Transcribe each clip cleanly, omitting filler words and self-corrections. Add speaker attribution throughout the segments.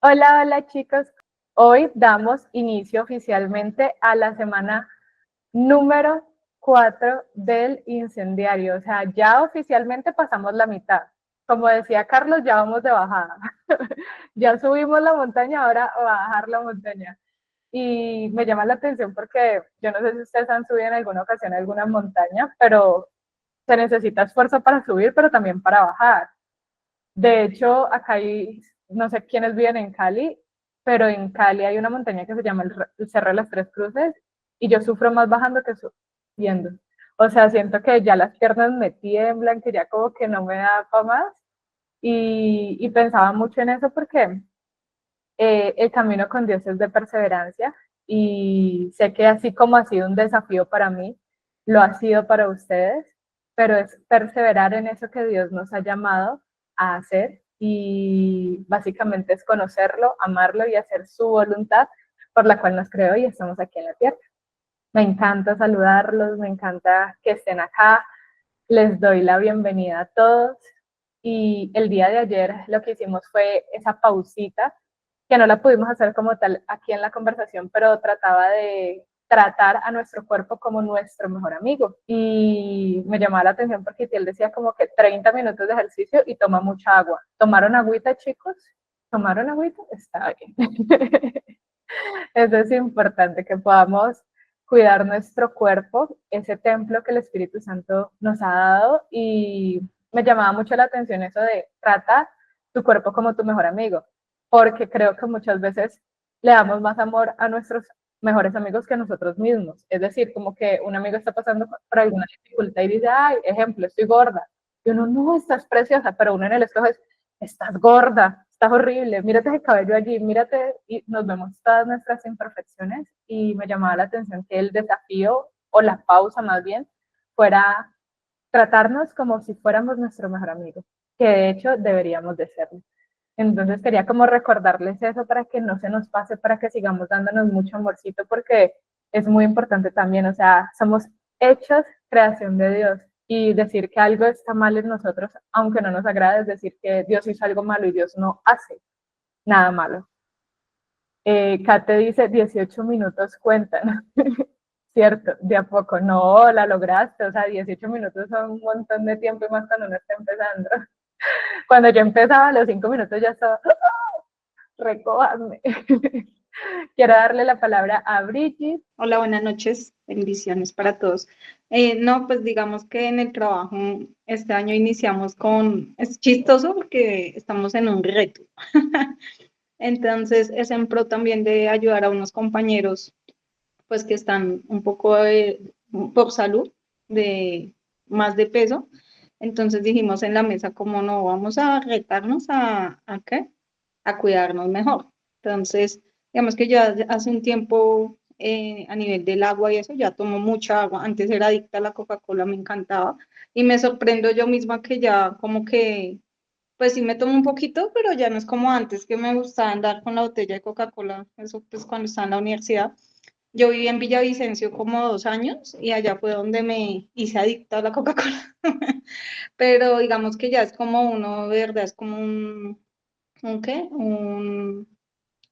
Speaker 1: Hola, hola chicos. Hoy damos inicio oficialmente a la semana número 4 del incendiario. O sea, ya oficialmente pasamos la mitad. Como decía Carlos, ya vamos de bajada. Ya subimos la montaña, ahora a bajar la montaña. Y me llama la atención porque yo no sé si ustedes han subido en alguna ocasión a alguna montaña, pero se necesita esfuerzo para subir, pero también para bajar. De hecho, acá hay, no sé quiénes viven en Cali, pero en Cali hay una montaña que se llama el Cerro de las Tres Cruces y yo sufro más bajando que subiendo. O sea, siento que ya las piernas me tiemblan, que ya como que no me da para más y pensaba mucho en eso porque el camino con Dios es de perseverancia y sé que así como ha sido un desafío para mí, lo ha sido para ustedes, pero es perseverar en eso que Dios nos ha llamado a hacer y básicamente es conocerlo, amarlo y hacer su voluntad por la cual nos creó y estamos aquí en la tierra. Me encanta saludarlos, me encanta que estén acá, les doy la bienvenida a todos y el día de ayer lo que hicimos fue esa pausita que no la pudimos hacer como tal aquí en la conversación, pero trataba de tratar a nuestro cuerpo como nuestro mejor amigo. Y me llamaba la atención porque él decía como que 30 minutos de ejercicio y toma mucha agua. ¿Tomaron agüita, chicos? ¿Tomaron agüita? Está bien. Eso es importante, que podamos cuidar nuestro cuerpo, ese templo que el Espíritu Santo nos ha dado. Y me llamaba mucho la atención eso de tratar tu cuerpo como tu mejor amigo, porque creo que muchas veces le damos más amor a nuestros mejores amigos que a nosotros mismos. Es decir, como que un amigo está pasando por alguna dificultad y dice, ay, ejemplo, estoy gorda. Y uno, no, estás preciosa, pero uno en el espejo es, estás gorda, estás horrible, mírate el cabello allí, mírate, y nos vemos todas nuestras imperfecciones. Y me llamaba la atención que el desafío, o la pausa más bien, fuera tratarnos como si fuéramos nuestro mejor amigo, que de hecho deberíamos de serlo. Entonces quería como recordarles eso para que no se nos pase, para que sigamos dándonos mucho amorcito, porque es muy importante también, o sea, somos hechos creación de Dios, y decir que algo está mal en nosotros, aunque no nos agrade, es decir que Dios hizo algo malo y Dios no hace nada malo. Kate dice 18 minutos cuentan. Cierto, de a poco, no, la lograste, o sea, 18 minutos son un montón de tiempo y más cuando uno está empezando. Cuando yo empezaba, a los 5 minutos ya estaba, recójanme. Quiero darle la palabra a Brigitte.
Speaker 2: Hola, buenas noches, bendiciones para todos. No, pues digamos que en el trabajo este año iniciamos es chistoso porque estamos en un reto. Entonces es en pro también de ayudar a unos compañeros pues que están un poco por salud, de más de peso. Entonces dijimos en la mesa, como no, vamos a retarnos ¿a qué? A cuidarnos mejor. Entonces, digamos que ya hace un tiempo a nivel del agua y eso, ya tomo mucha agua. Antes era adicta a la Coca-Cola, me encantaba. Y me sorprendo yo misma que ya como que, pues sí me tomo un poquito, pero ya no es como antes, que me gustaba andar con la botella de Coca-Cola, eso pues cuando estaba en la universidad. Yo viví en Villavicencio como 2 años y allá fue donde me hice adicta a la Coca-Cola. Pero digamos que ya es como uno, de verdad, es como ¿un qué? O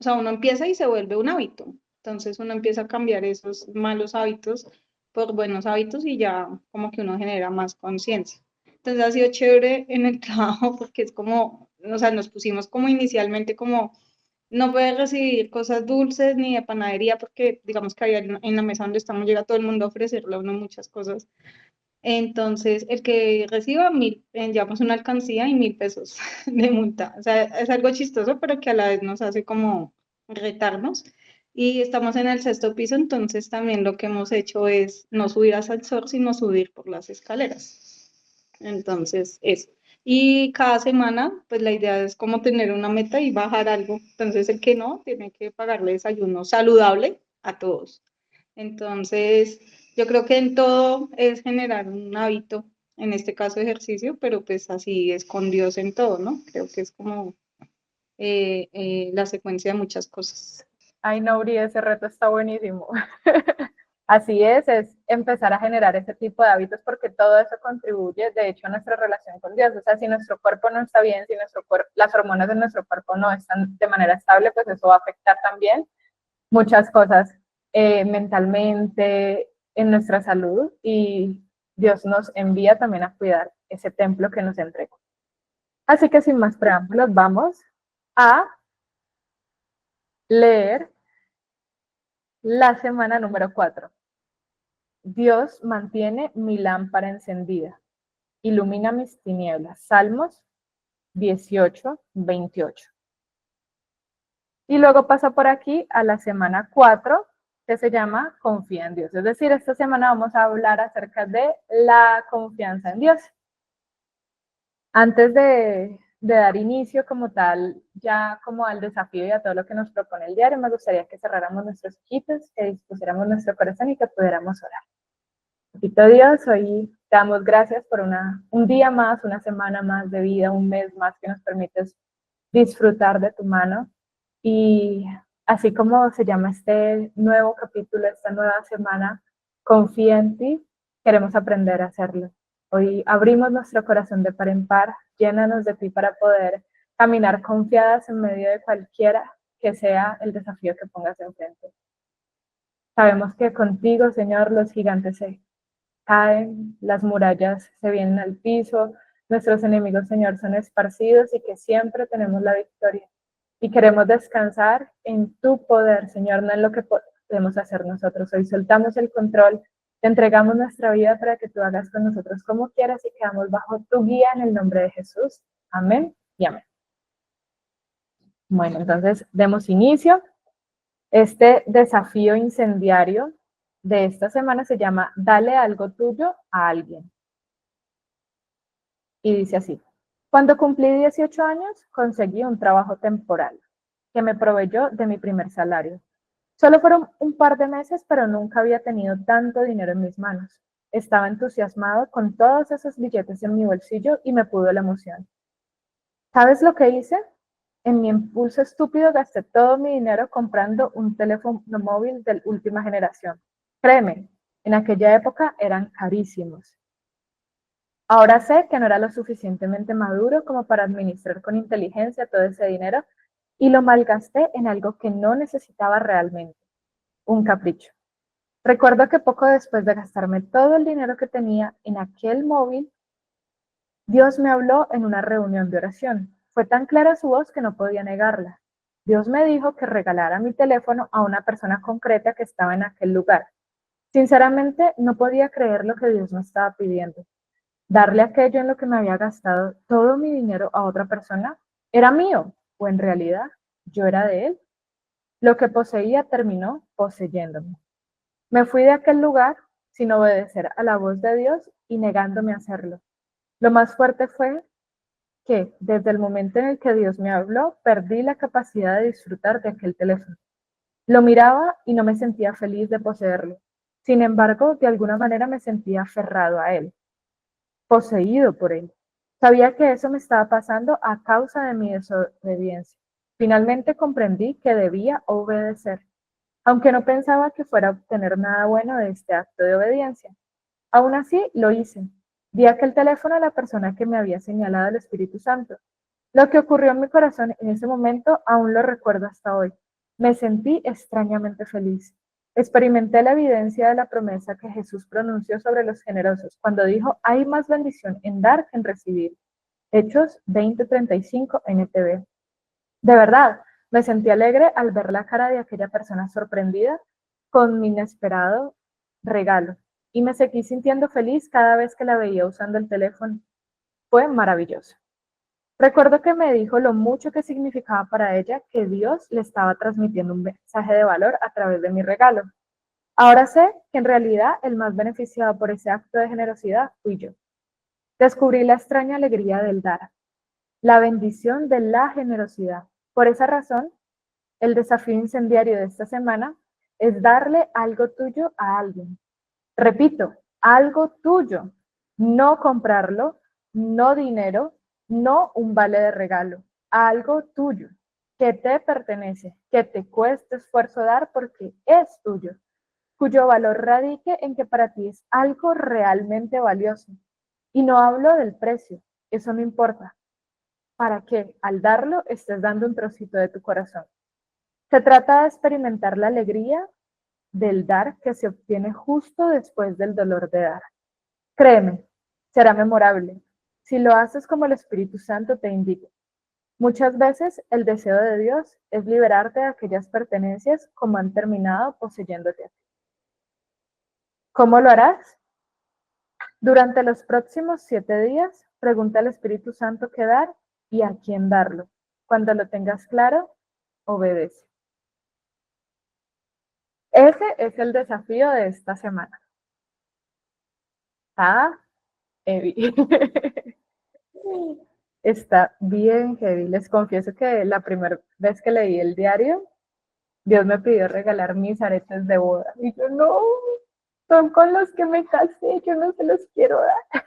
Speaker 2: sea, uno empieza y se vuelve un hábito. Entonces uno empieza a cambiar esos malos hábitos por buenos hábitos y ya como que uno genera más conciencia. Entonces ha sido chévere en el trabajo porque es como, o sea, nos pusimos como inicialmente como no puedes recibir cosas dulces ni de panadería porque digamos que ahí en la mesa donde estamos llega todo el mundo a ofrecerle a uno muchas cosas. Entonces, el que reciba 1.000, llevamos una alcancía y 1.000 pesos de multa. O sea, es algo chistoso, pero que a la vez nos hace como retarnos. Y estamos en el sexto piso, entonces también lo que hemos hecho es no subir ascensor, sino subir por las escaleras. Entonces, eso. Y cada semana, pues la idea es como tener una meta y bajar algo. Entonces, el que no, tiene que pagarle desayuno saludable a todos. Entonces, yo creo que en todo es generar un hábito, en este caso ejercicio, pero pues así es con Dios en todo, ¿no? Creo que es como la secuencia de muchas cosas.
Speaker 1: Ay, no, Uri, ese reto está buenísimo. Así es empezar a generar ese tipo de hábitos porque todo eso contribuye, de hecho, a nuestra relación con Dios. O sea, si nuestro cuerpo no está bien, si las hormonas de nuestro cuerpo no están de manera estable, pues eso va a afectar también muchas cosas mentalmente, en nuestra salud, y Dios nos envía también a cuidar ese templo que nos entregó. Así que sin más preámbulos, vamos a leer la semana número 4. Dios mantiene mi lámpara encendida, ilumina mis tinieblas. Salmos 18:28. Y luego pasa por aquí a la semana 4, que se llama Confía en Dios. Es decir, esta semana vamos a hablar acerca de la confianza en Dios. Antes de dar inicio como tal, ya como al desafío y a todo lo que nos propone el diario, me gustaría que cerráramos nuestros ojitos, que dispusiéramos nuestro corazón y que pudiéramos orar. Papito Dios, hoy te damos gracias por un día más, una semana más de vida, un mes más que nos permites disfrutar de tu mano. Y así como se llama este nuevo capítulo, esta nueva semana, confía en ti, queremos aprender a hacerlo. Hoy abrimos nuestro corazón de par en par, llénanos de ti para poder caminar confiadas en medio de cualquiera que sea el desafío que pongas enfrente. Sabemos que contigo, Señor, los gigantes se caen, las murallas se vienen al piso, nuestros enemigos, Señor, son esparcidos y que siempre tenemos la victoria. Y queremos descansar en tu poder, Señor, no en lo que podemos hacer nosotros. Hoy soltamos el control, te entregamos nuestra vida para que tú hagas con nosotros como quieras y quedamos bajo tu guía en el nombre de Jesús. Amén y amén. Bueno, entonces demos inicio. Este desafío incendiario de esta semana se llama Dale algo tuyo a alguien. Y dice así: cuando cumplí 18 años, conseguí un trabajo temporal que me proveyó de mi primer salario. Solo fueron un par de meses, pero nunca había tenido tanto dinero en mis manos. Estaba entusiasmado con todos esos billetes en mi bolsillo y me pudo la emoción. ¿Sabes lo que hice? En mi impulso estúpido gasté todo mi dinero comprando un teléfono móvil de última generación. Créeme, en aquella época eran carísimos. Ahora sé que no era lo suficientemente maduro como para administrar con inteligencia todo ese dinero y lo malgasté en algo que no necesitaba realmente, un capricho. Recuerdo que poco después de gastarme todo el dinero que tenía en aquel móvil, Dios me habló en una reunión de oración. Fue tan clara su voz que no podía negarla. Dios me dijo que regalara mi teléfono a una persona concreta que estaba en aquel lugar. Sinceramente, no podía creer lo que Dios me estaba pidiendo. Darle aquello en lo que me había gastado todo mi dinero a otra persona era mío, o en realidad yo era de él. Lo que poseía terminó poseyéndome. Me fui de aquel lugar sin obedecer a la voz de Dios y negándome a hacerlo. Lo más fuerte fue que, desde el momento en el que Dios me habló, perdí la capacidad de disfrutar de aquel teléfono. Lo miraba y no me sentía feliz de poseerlo. Sin embargo, de alguna manera me sentía aferrado a él, poseído por él. Sabía que eso me estaba pasando a causa de mi desobediencia. Finalmente comprendí que debía obedecer, aunque no pensaba que fuera a obtener nada bueno de este acto de obediencia. Aún así, lo hice. Di aquel teléfono a la persona que me había señalado el Espíritu Santo. Lo que ocurrió en mi corazón en ese momento aún lo recuerdo hasta hoy. Me sentí extrañamente feliz. Experimenté la evidencia de la promesa que Jesús pronunció sobre los generosos cuando dijo: hay más bendición en dar que en recibir. Hechos 20:35 NTV. De verdad, me sentí alegre al ver la cara de aquella persona sorprendida con mi inesperado regalo y me seguí sintiendo feliz cada vez que la veía usando el teléfono. Fue maravilloso. Recuerdo que me dijo lo mucho que significaba para ella que Dios le estaba transmitiendo un mensaje de valor a través de mi regalo. Ahora sé que en realidad el más beneficiado por ese acto de generosidad fui yo. Descubrí la extraña alegría del dar, la bendición de la generosidad. Por esa razón, el desafío incendiario de esta semana es darle algo tuyo a alguien. Repito, algo tuyo, no comprarlo, no dinero, no un vale de regalo, algo tuyo, que te pertenece, que te cueste esfuerzo dar porque es tuyo. cuyo valor radique en que para ti es algo realmente valioso. Y no hablo del precio, eso no importa, para que al darlo estés dando un trocito de tu corazón. Se trata de experimentar la alegría del dar que se obtiene justo después del dolor de dar. Créeme, será memorable si lo haces como el Espíritu Santo te indique. Muchas veces el deseo de Dios es liberarte de aquellas pertenencias como han terminado poseyéndote a ti. ¿Cómo lo harás? Durante los próximos 7 días, pregunta al Espíritu Santo qué dar y a quién darlo. Cuando lo tengas claro, obedece. Ese es el desafío de esta semana. Está heavy. Está bien heavy. Les confieso que la primera vez que leí el diario, Dios me pidió regalar mis aretes de boda. Y yo, no, son con los que me casé, yo no se los quiero dar.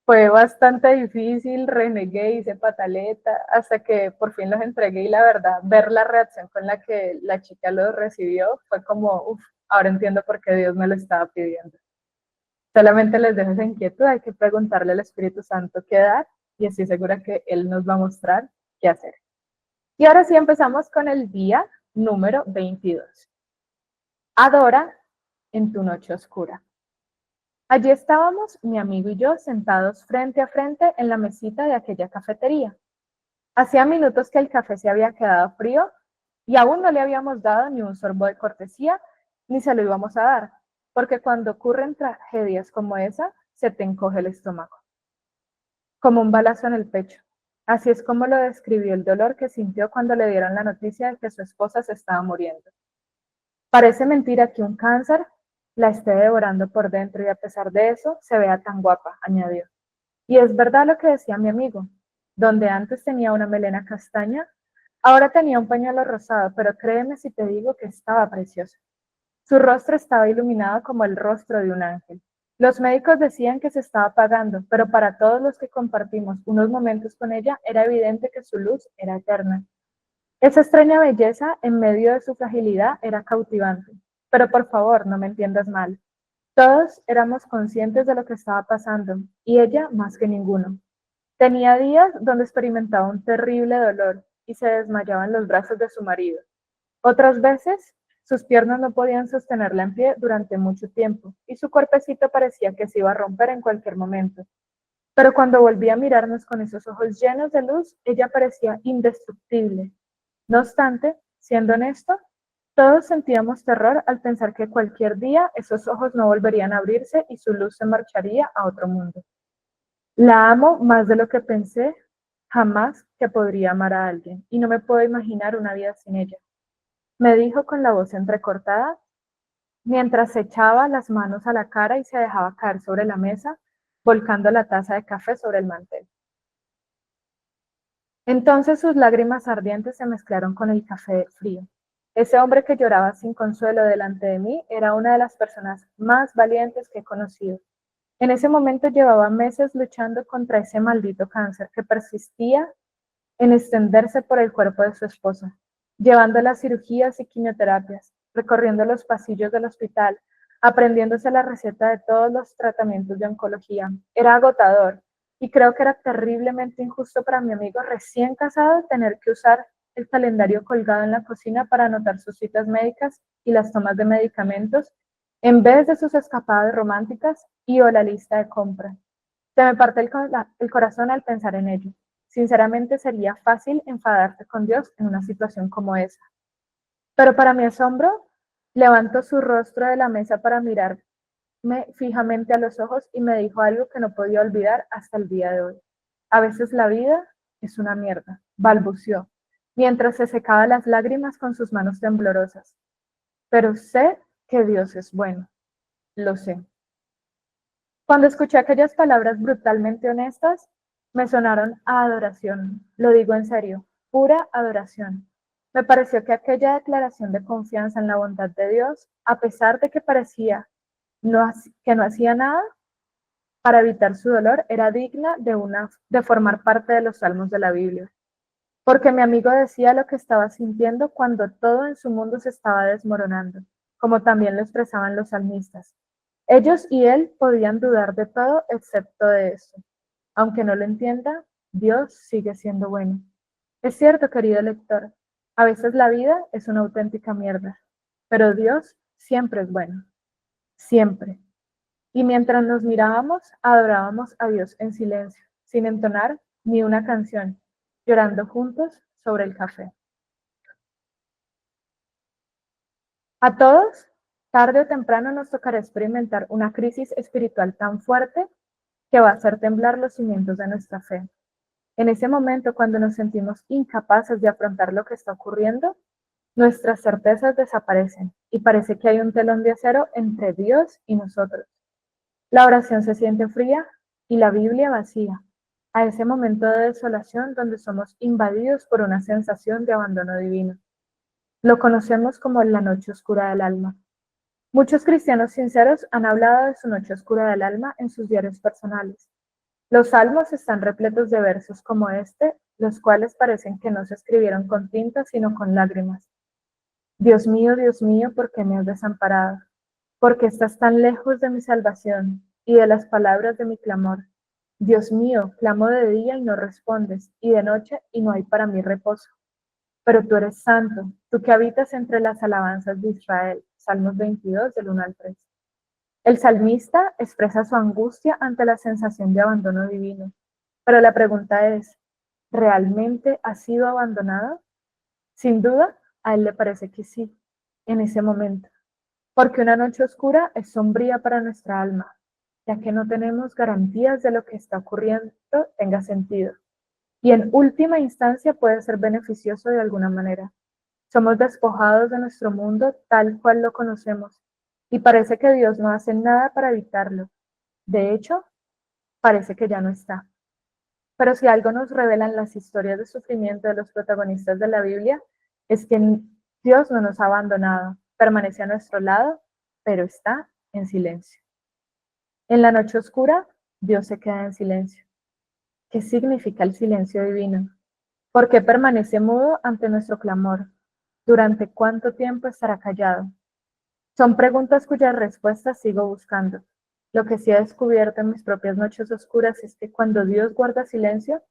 Speaker 1: Fue bastante difícil, renegué, hice pataleta, hasta que por fin los entregué y la verdad, ver la reacción con la que la chica los recibió fue como, uff, ahora entiendo por qué Dios me lo estaba pidiendo. Solamente les dejo esa inquietud, hay que preguntarle al Espíritu Santo qué dar y estoy segura que Él nos va a mostrar qué hacer. Y ahora sí empezamos con el día número 22. Adora en tu noche oscura. Allí estábamos mi amigo y yo sentados frente a frente en la mesita de aquella cafetería. Hacía minutos que el café se había quedado frío y aún no le habíamos dado ni un sorbo de cortesía, ni se lo íbamos a dar, porque cuando ocurren tragedias como esa, se te encoge el estómago. Como un balazo en el pecho. Así es como lo describió el dolor que sintió cuando le dieron la noticia de que su esposa se estaba muriendo. Parece mentira que un cáncer la esté devorando por dentro y a pesar de eso se vea tan guapa, añadió. Y es verdad lo que decía mi amigo. Donde antes tenía una melena castaña, ahora tenía un pañuelo rosado, pero créeme si te digo que estaba preciosa. Su rostro estaba iluminado como el rostro de un ángel. Los médicos decían que se estaba apagando, pero para todos los que compartimos unos momentos con ella era evidente que su luz era eterna. Esa extraña belleza en medio de su fragilidad era cautivante. Pero por favor, no me entiendas mal. Todos éramos conscientes de lo que estaba pasando, y ella más que ninguno. Tenía días donde experimentaba un terrible dolor y se desmayaba en los brazos de su marido. Otras veces, sus piernas no podían sostenerla en pie durante mucho tiempo y su cuerpecito parecía que se iba a romper en cualquier momento. Pero cuando volvía a mirarnos con esos ojos llenos de luz, ella parecía indestructible. No obstante, siendo honesto, todos sentíamos terror al pensar que cualquier día esos ojos no volverían a abrirse y su luz se marcharía a otro mundo. La amo más de lo que pensé jamás que podría amar a alguien y no me puedo imaginar una vida sin ella, me dijo con la voz entrecortada mientras se echaba las manos a la cara y se dejaba caer sobre la mesa, volcando la taza de café sobre el mantel. Entonces sus lágrimas ardientes se mezclaron con el café frío. Ese hombre que lloraba sin consuelo delante de mí era una de las personas más valientes que he conocido. En ese momento llevaba meses luchando contra ese maldito cáncer que persistía en extenderse por el cuerpo de su esposa, llevando las cirugías y quimioterapias, recorriendo los pasillos del hospital, aprendiéndose la receta de todos los tratamientos de oncología. Era agotador y creo que era terriblemente injusto para mi amigo recién casado tener que usar el calendario colgado en la cocina para anotar sus citas médicas y las tomas de medicamentos en vez de sus escapadas románticas y o la lista de compra. Se me parte el corazón al pensar en ello. Sinceramente sería fácil enfadarse con Dios en una situación como esa. Pero para mi asombro, levantó su rostro de la mesa para mirarme fijamente a los ojos y me dijo algo que no podía olvidar hasta el día de hoy. A veces la vida es una mierda, balbuceó, mientras se secaba las lágrimas con sus manos temblorosas. Pero sé que Dios es bueno, lo sé. Cuando escuché aquellas palabras brutalmente honestas, me sonaron a adoración, lo digo en serio, pura adoración. Me pareció que aquella declaración de confianza en la bondad de Dios, a pesar de que parecía que no hacía nada para evitar su dolor, era digna de formar parte de los salmos de la Biblia. porque mi amigo decía lo que estaba sintiendo cuando todo en su mundo se estaba desmoronando, como también lo expresaban los salmistas. Ellos y él podían dudar de todo excepto de eso. Aunque no lo entienda, Dios sigue siendo bueno. Es cierto, querido lector, a veces la vida es una auténtica mierda, pero Dios siempre es bueno, siempre. Y mientras nos mirábamos, adorábamos a Dios en silencio, sin entonar ni una canción, llorando juntos sobre el café. A todos, tarde o temprano nos tocará experimentar una crisis espiritual tan fuerte que va a hacer temblar los cimientos de nuestra fe. En ese momento, cuando nos sentimos incapaces de afrontar lo que está ocurriendo, nuestras certezas desaparecen y parece que hay un telón de acero entre Dios y nosotros. La oración se siente fría y la Biblia vacía, a ese momento de desolación donde somos invadidos por una sensación de abandono divino. Lo conocemos como la noche oscura del alma. Muchos cristianos sinceros han hablado de su noche oscura del alma en sus diarios personales. Los salmos están repletos de versos como este, los cuales parecen que no se escribieron con tinta, sino con lágrimas. Dios mío, ¿por qué me has desamparado? ¿Por qué estás tan lejos de mi salvación y de las palabras de mi clamor? Dios mío, clamo de día y no respondes, y de noche y no hay para mí reposo. Pero tú eres santo, tú que habitas entre las alabanzas de Israel. Salmos 22, del 1 al 3. El salmista expresa su angustia ante la sensación de abandono divino. Pero la pregunta es, ¿realmente ha sido abandonado? Sin duda, a él le parece que sí, en ese momento. Porque una noche oscura es sombría para nuestra alma, ya que no tenemos garantías de lo que está ocurriendo tenga sentido. Y en última instancia puede ser beneficioso de alguna manera. Somos despojados de nuestro mundo tal cual lo conocemos, y parece que Dios no hace nada para evitarlo. De hecho, parece que ya no está. Pero si algo nos revelan las historias de sufrimiento de los protagonistas de la Biblia, es que Dios no nos ha abandonado, permanece a nuestro lado, pero está en silencio. En la noche oscura, Dios se queda en silencio. ¿Qué significa el silencio divino? ¿Por qué permanece mudo ante nuestro clamor? ¿Durante cuánto tiempo estará callado? Son preguntas cuyas respuestas sigo buscando. Lo que sí he descubierto en mis propias noches oscuras es que cuando Dios guarda silencio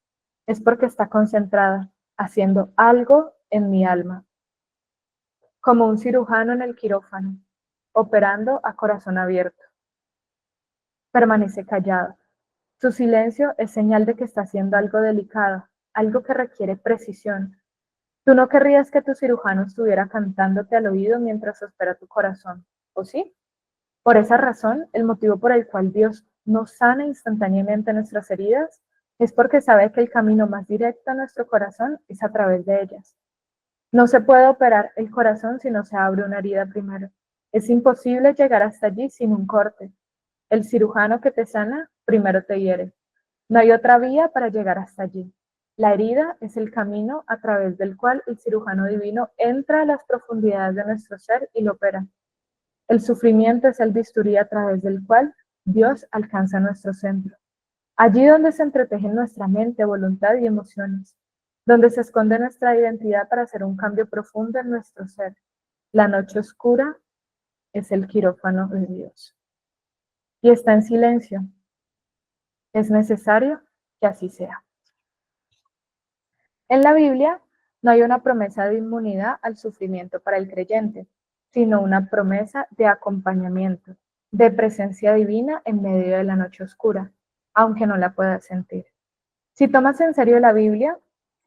Speaker 1: es porque está concentrada, haciendo algo en mi alma, como un cirujano en el quirófano, operando a corazón abierto. Permanece callado. Su silencio es señal de que está haciendo algo delicado, algo que requiere precisión. Tú no querrías que tu cirujano estuviera cantándote al oído mientras opera tu corazón, ¿o sí? Por esa razón, el motivo por el cual Dios no sana instantáneamente nuestras heridas es porque sabe que el camino más directo a nuestro corazón es a través de ellas. No se puede operar el corazón si no se abre una herida primero. Es imposible llegar hasta allí sin un corte. El cirujano que te sana primero te hiere. No hay otra vía para llegar hasta allí. La herida es el camino a través del cual el cirujano divino entra a las profundidades de nuestro ser y lo opera. El sufrimiento es el bisturí a través del cual Dios alcanza nuestro centro. Allí donde se entretejen nuestra mente, voluntad y emociones, donde se esconde nuestra identidad para hacer un cambio profundo en nuestro ser. La noche oscura es el quirófano de Dios. Y está en silencio. Es necesario que así sea. En la Biblia no hay una promesa de inmunidad al sufrimiento para el creyente, sino una promesa de acompañamiento, de presencia divina en medio de la noche oscura, aunque no la puedas sentir. Si tomas en serio la Biblia,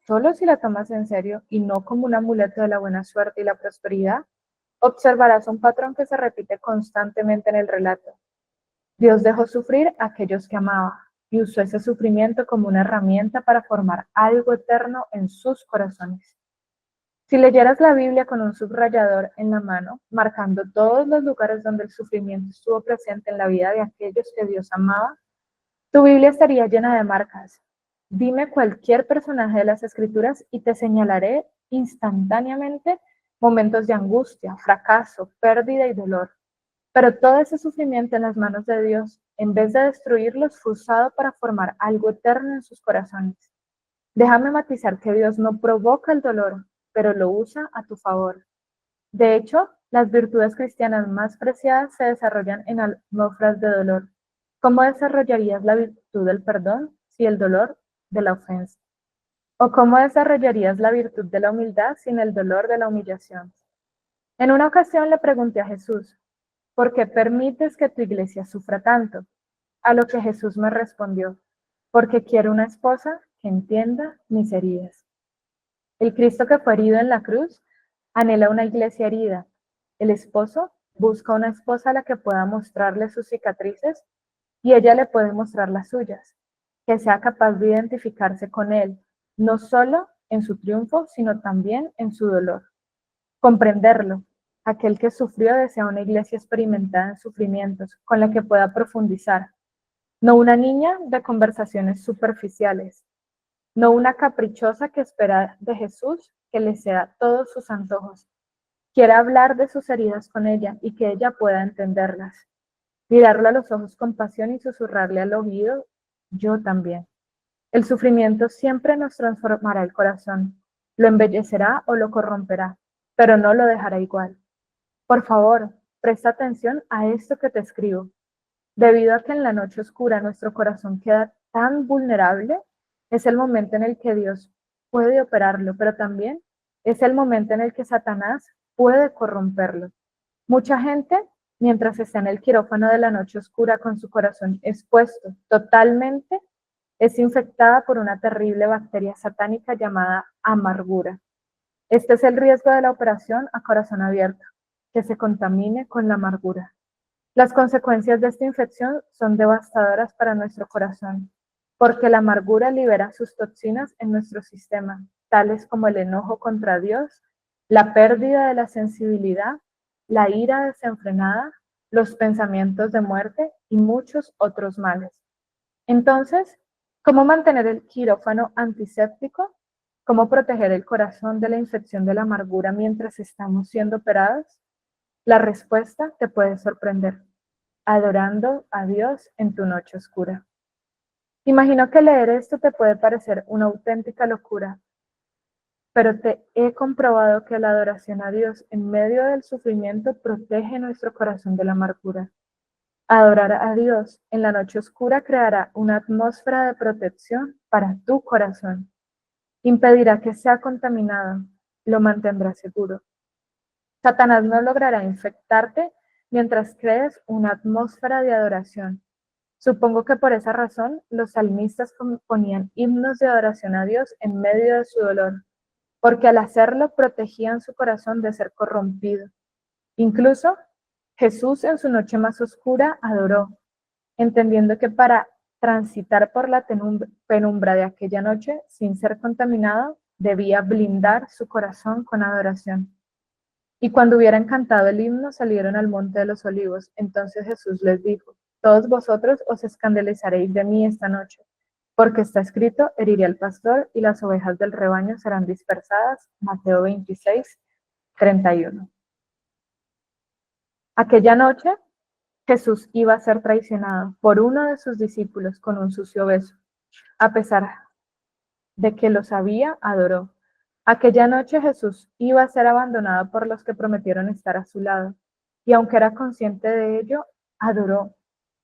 Speaker 1: solo si la tomas en serio y no como un amuleto de la buena suerte y la prosperidad, observarás un patrón que se repite constantemente en el relato. Dios dejó sufrir a aquellos que amaba y usó ese sufrimiento como una herramienta para formar algo eterno en sus corazones. Si leyeras la Biblia con un subrayador en la mano, marcando todos los lugares donde el sufrimiento estuvo presente en la vida de aquellos que Dios amaba, tu Biblia estaría llena de marcas. Dime cualquier personaje de las Escrituras y te señalaré instantáneamente momentos de angustia, fracaso, pérdida y dolor. Pero todo ese sufrimiento en las manos de Dios, en vez de destruirlos, fue usado para formar algo eterno en sus corazones. Déjame matizar que Dios no provoca el dolor, pero lo usa a tu favor. De hecho, las virtudes cristianas más preciadas se desarrollan en atmósferas de dolor. ¿Cómo desarrollarías la virtud del perdón sin el dolor de la ofensa? ¿O cómo desarrollarías la virtud de la humildad sin el dolor de la humillación? En una ocasión le pregunté a Jesús, ¿por qué permites que tu iglesia sufra tanto? A lo que Jesús me respondió, porque quiero una esposa que entienda mis heridas. El Cristo que fue herido en la cruz anhela una iglesia herida. El esposo busca una esposa a la que pueda mostrarle sus cicatrices y ella le puede mostrar las suyas, que sea capaz de identificarse con él, no solo en su triunfo, sino también en su dolor. Comprenderlo. Aquel que sufrió desea una iglesia experimentada en sufrimientos, con la que pueda profundizar. No una niña de conversaciones superficiales, no una caprichosa que espera de Jesús que le ceda todos sus antojos. Quiere hablar de sus heridas con ella y que ella pueda entenderlas. Mirarlo a los ojos con pasión y susurrarle al oído, yo también. El sufrimiento siempre nos transformará el corazón, lo embellecerá o lo corromperá, pero no lo dejará igual. Por favor, presta atención a esto que te escribo. Debido a que en la noche oscura nuestro corazón queda tan vulnerable, es el momento en el que Dios puede operarlo, pero también es el momento en el que Satanás puede corromperlo. Mucha gente, mientras está en el quirófano de la noche oscura con su corazón expuesto totalmente, es infectada por una terrible bacteria satánica llamada amargura. Este es el riesgo de la operación a corazón abierto, que se contamine con la amargura. Las consecuencias de esta infección son devastadoras para nuestro corazón, porque la amargura libera sus toxinas en nuestro sistema, tales como el enojo contra Dios, la pérdida de la sensibilidad, la ira desenfrenada, los pensamientos de muerte y muchos otros males. Entonces, ¿cómo mantener el quirófano antiséptico? ¿Cómo proteger el corazón de la infección de la amargura mientras estamos siendo operados? La respuesta te puede sorprender. Adorando a Dios en tu noche oscura. Imagino que leer esto te puede parecer una auténtica locura, pero te he comprobado que la adoración a Dios en medio del sufrimiento protege nuestro corazón de la amargura. Adorar a Dios en la noche oscura creará una atmósfera de protección para tu corazón. Impedirá que sea contaminado, lo mantendrá seguro. Satanás no logrará infectarte mientras crees una atmósfera de adoración. Supongo que por esa razón los salmistas componían himnos de adoración a Dios en medio de su dolor, porque al hacerlo protegían su corazón de ser corrompido. Incluso Jesús en su noche más oscura adoró, entendiendo que para transitar por la penumbra de aquella noche sin ser contaminado, debía blindar su corazón con adoración. Y cuando hubieran cantado el himno, salieron al monte de los olivos. Entonces Jesús les dijo, todos vosotros os escandalizaréis de mí esta noche, porque está escrito, heriré al pastor y las ovejas del rebaño serán dispersadas. Mateo 26, 31. Aquella noche Jesús iba a ser traicionado por uno de sus discípulos con un sucio beso. A pesar de que lo sabía, adoró. Aquella noche Jesús iba a ser abandonado por los que prometieron estar a su lado, y aunque era consciente de ello, adoró.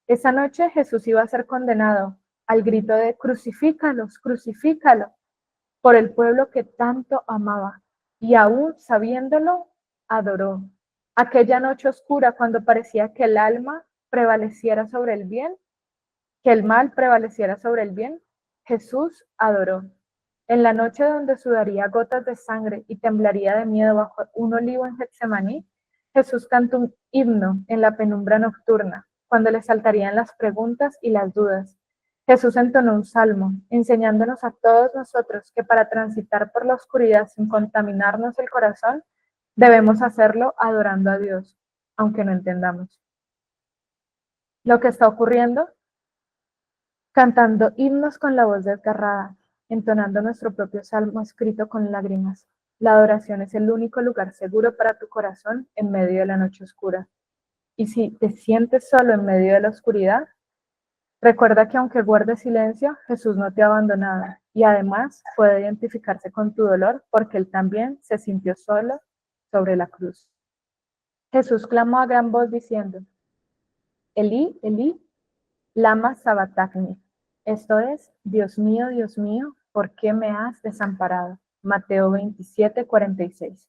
Speaker 1: Esa noche Jesús iba a ser condenado al grito de crucifícalos, crucifícalo, por el pueblo que tanto amaba, y aún sabiéndolo, adoró. Aquella noche oscura cuando parecía que el alma prevaleciera sobre el bien, que el mal prevaleciera sobre el bien, Jesús adoró. En la noche donde sudaría gotas de sangre y temblaría de miedo bajo un olivo en Getsemaní, Jesús cantó un himno en la penumbra nocturna, cuando le saltarían las preguntas y las dudas. Jesús entonó un salmo, enseñándonos a todos nosotros que para transitar por la oscuridad sin contaminarnos el corazón, debemos hacerlo adorando a Dios, aunque no entendamos lo que está ocurriendo, cantando himnos con la voz desgarrada, entonando nuestro propio salmo escrito con lágrimas. La adoración es el único lugar seguro para tu corazón en medio de la noche oscura. Y si te sientes solo en medio de la oscuridad, Recuerda que aunque guardes silencio, Jesús no te ha abandonado y además puede identificarse con tu dolor porque él también se sintió solo sobre la cruz. Jesús clamó a gran voz diciendo, Elí, Elí, lama sabactani. Esto es, Dios mío, ¿por qué me has desamparado? Mateo 27:46.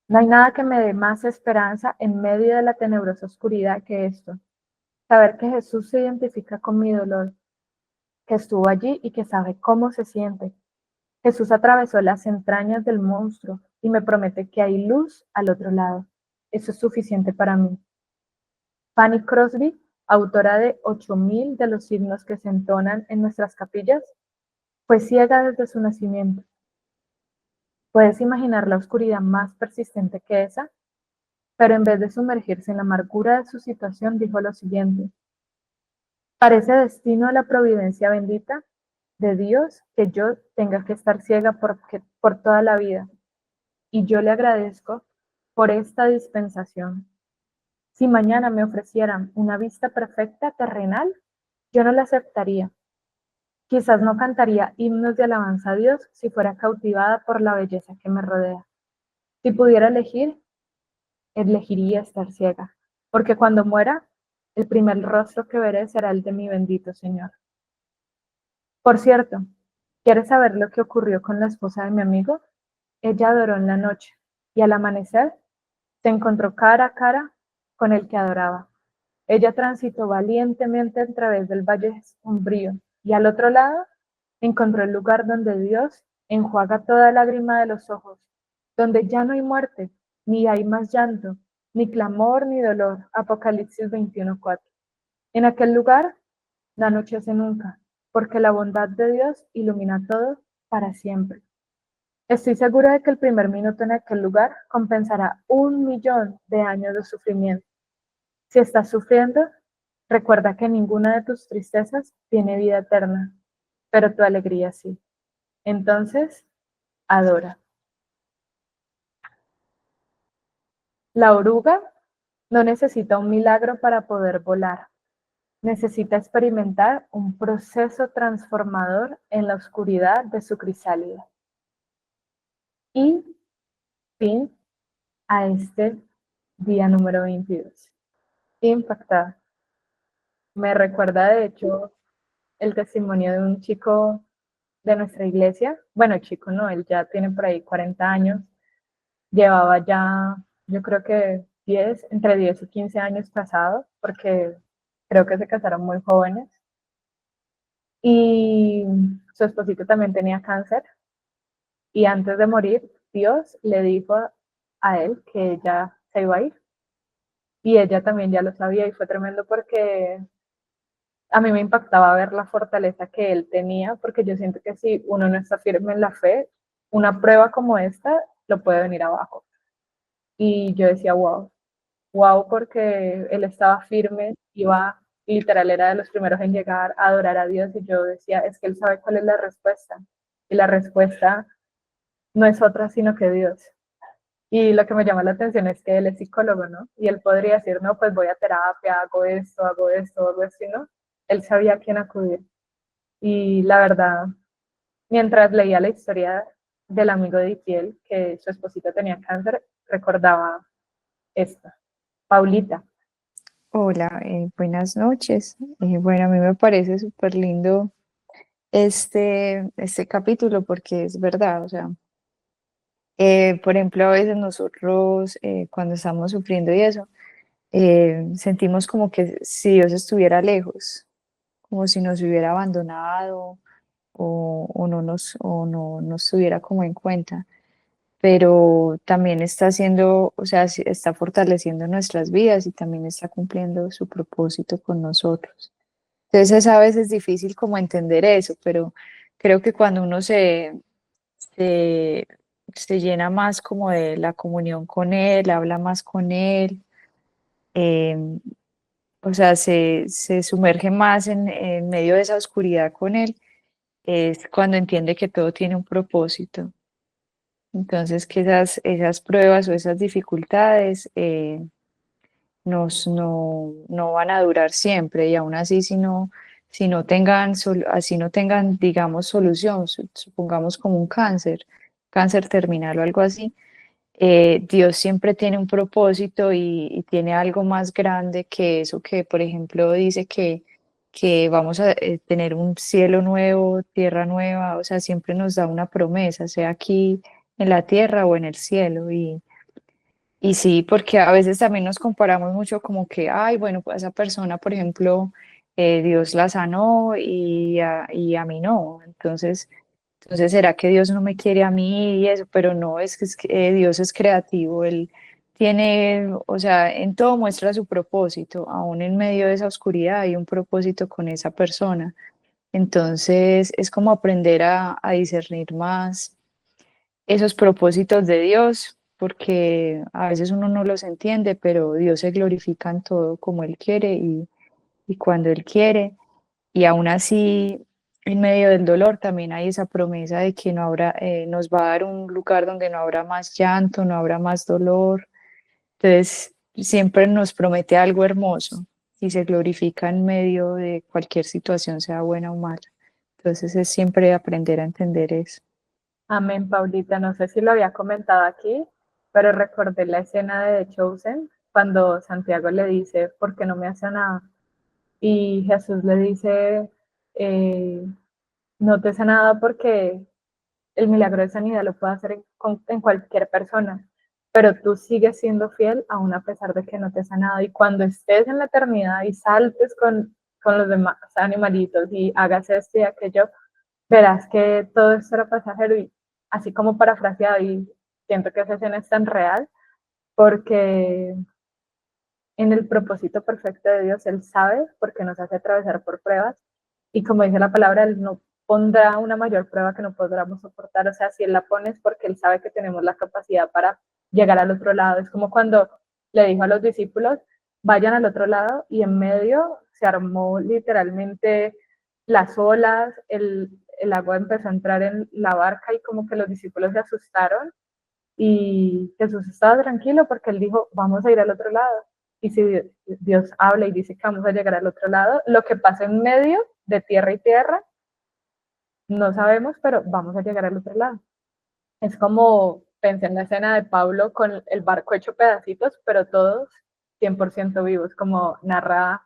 Speaker 1: No hay nada que me dé más esperanza en medio de la tenebrosa oscuridad que esto. Saber que Jesús se identifica con mi dolor, que estuvo allí y que sabe cómo se siente. Jesús atravesó las entrañas del monstruo y me promete que hay luz al otro lado. Eso es suficiente para mí. Fanny Crosby, autora de 8000 de los himnos que se entonan en nuestras capillas, fue ciega desde su nacimiento. ¿Puedes imaginar la oscuridad más persistente que esa? Pero en vez de sumergirse en la amargura de su situación, dijo lo siguiente: parece destino de la providencia bendita de Dios que yo tenga que estar ciega por toda la vida, y yo le agradezco por esta dispensación. Si mañana me ofrecieran una vista perfecta terrenal, yo no la aceptaría. Quizás no cantaría himnos de alabanza a Dios si fuera cautivada por la belleza que me rodea. Si pudiera elegir, elegiría estar ciega, porque cuando muera, el primer rostro que veré será el de mi bendito Señor. Por cierto, ¿quieres saber lo que ocurrió con la esposa de mi amigo? Ella adoró en la noche y al amanecer se encontró cara a cara con el que adoraba. Ella transitó valientemente a través del valle umbrío y al otro lado encontró el lugar donde Dios enjuaga toda lágrima de los ojos, donde ya no hay muerte, ni hay más llanto, ni clamor, ni dolor. Apocalipsis 21:4. En aquel lugar no anochece nunca, porque la bondad de Dios ilumina todo para siempre. Estoy segura de que el primer minuto en aquel lugar compensará 1.000.000 de años de sufrimiento. Si estás sufriendo, recuerda que ninguna de tus tristezas tiene vida eterna, pero tu alegría sí. Entonces, adora. La oruga no necesita un milagro para poder volar. Necesita experimentar un proceso transformador en la oscuridad de su crisálida. Y fin a este día número 22. Impactada. Me recuerda, de hecho, el testimonio de un chico de nuestra iglesia. Bueno, chico no, él ya tiene por ahí 40 años. Llevaba ya, yo creo que entre 10 y 15 años casados, porque creo que se casaron muy jóvenes. Y su esposito también tenía cáncer. Y antes de morir, Dios le dijo a él que ella se iba a ir. Y ella también ya lo sabía y fue tremendo porque a mí me impactaba ver la fortaleza que él tenía, porque yo siento que si uno no está firme en la fe, una prueba como esta lo puede venir abajo. Y yo decía, wow, wow, porque él estaba firme, iba, literal, era de los primeros en llegar a adorar a Dios, y yo decía, es que él sabe cuál es la respuesta, y la respuesta no es otra sino que Dios. Y lo que me llama la atención es que él es psicólogo, ¿no? Y él podría decir, no, pues voy a terapia, hago esto, hago esto, hago esto, ¿no? Él sabía a quién acudir. Y la verdad, mientras leía la historia del amigo de Itiel, que su esposita tenía cáncer, recordaba esto. Paulita.
Speaker 3: Hola, buenas noches. Bueno, a mí me parece súper lindo este capítulo porque es verdad, o sea, por ejemplo, a veces nosotros cuando estamos sufriendo y eso, sentimos como que si Dios estuviera lejos, como si nos hubiera abandonado o no nos tuviera como en cuenta, pero también está haciendo, o sea, sí, está fortaleciendo nuestras vidas y también está cumpliendo su propósito con nosotros. Entonces a veces es difícil como entender eso, pero creo que cuando uno se, se llena más como de la comunión con Él, habla más con Él, eh, o sea, se sumerge más en medio de esa oscuridad con Él, es cuando entiende que todo tiene un propósito. Entonces que esas pruebas o esas dificultades no van a durar siempre y aún así si no tengan, así no tengan, digamos, solución, supongamos como un cáncer terminal o algo así, Dios siempre tiene un propósito y tiene algo más grande que eso que, por ejemplo, dice que vamos a tener un cielo nuevo, tierra nueva, o sea, siempre nos da una promesa, sea aquí en la tierra o en el cielo. Y sí, porque a veces también nos comparamos mucho como que, ay, bueno, pues esa persona, por ejemplo, Dios la sanó y a mí no. Entonces, ¿será que Dios no me quiere a mí y eso? Pero no, es que Dios es creativo, Él tiene, o sea, en todo muestra su propósito, aún en medio de esa oscuridad hay un propósito con esa persona. Entonces, es como aprender a discernir más esos propósitos de Dios, porque a veces uno no los entiende, pero Dios se glorifica en todo como Él quiere y cuando Él quiere. Y aún así, en medio del dolor, también hay esa promesa de que no habrá, nos va a dar un lugar donde no habrá más llanto, no habrá más dolor. Entonces, siempre nos promete algo hermoso y se glorifica en medio de cualquier situación, sea buena o mala. Entonces, es siempre aprender a entender eso.
Speaker 1: Amén, Paulita. No sé si lo había comentado aquí, pero recordé la escena de The Chosen, cuando Santiago le dice, ¿por qué no me hace nada? Y Jesús le dice, eh, no te hace nada porque el milagro de sanidad lo puede hacer en cualquier persona, pero tú sigues siendo fiel aún a pesar de que no te ha sanado. Y cuando estés en la eternidad y saltes con los demás animalitos y hagas esto y aquello, verás que todo esto era pasajero y así como parafraseado, y siento que esa escena es tan real porque en el propósito perfecto de Dios, Él sabe porque nos hace atravesar por pruebas y como dice la palabra, Él no pondrá una mayor prueba que no podamos soportar, o sea, si Él la pone es porque Él sabe que tenemos la capacidad para llegar al otro lado. Es como cuando le dijo a los discípulos, vayan al otro lado y en medio se armó literalmente las olas, el agua empezó a entrar en la barca y como que los discípulos se asustaron y Jesús estaba tranquilo porque él dijo, vamos a ir al otro lado. Y si Dios habla y dice que vamos a llegar al otro lado, lo que pasa en medio de tierra y tierra, no sabemos, pero vamos a llegar al otro lado. Es como pensé en la escena de Pablo con el barco hecho pedacitos, pero todos 100% vivos, como narra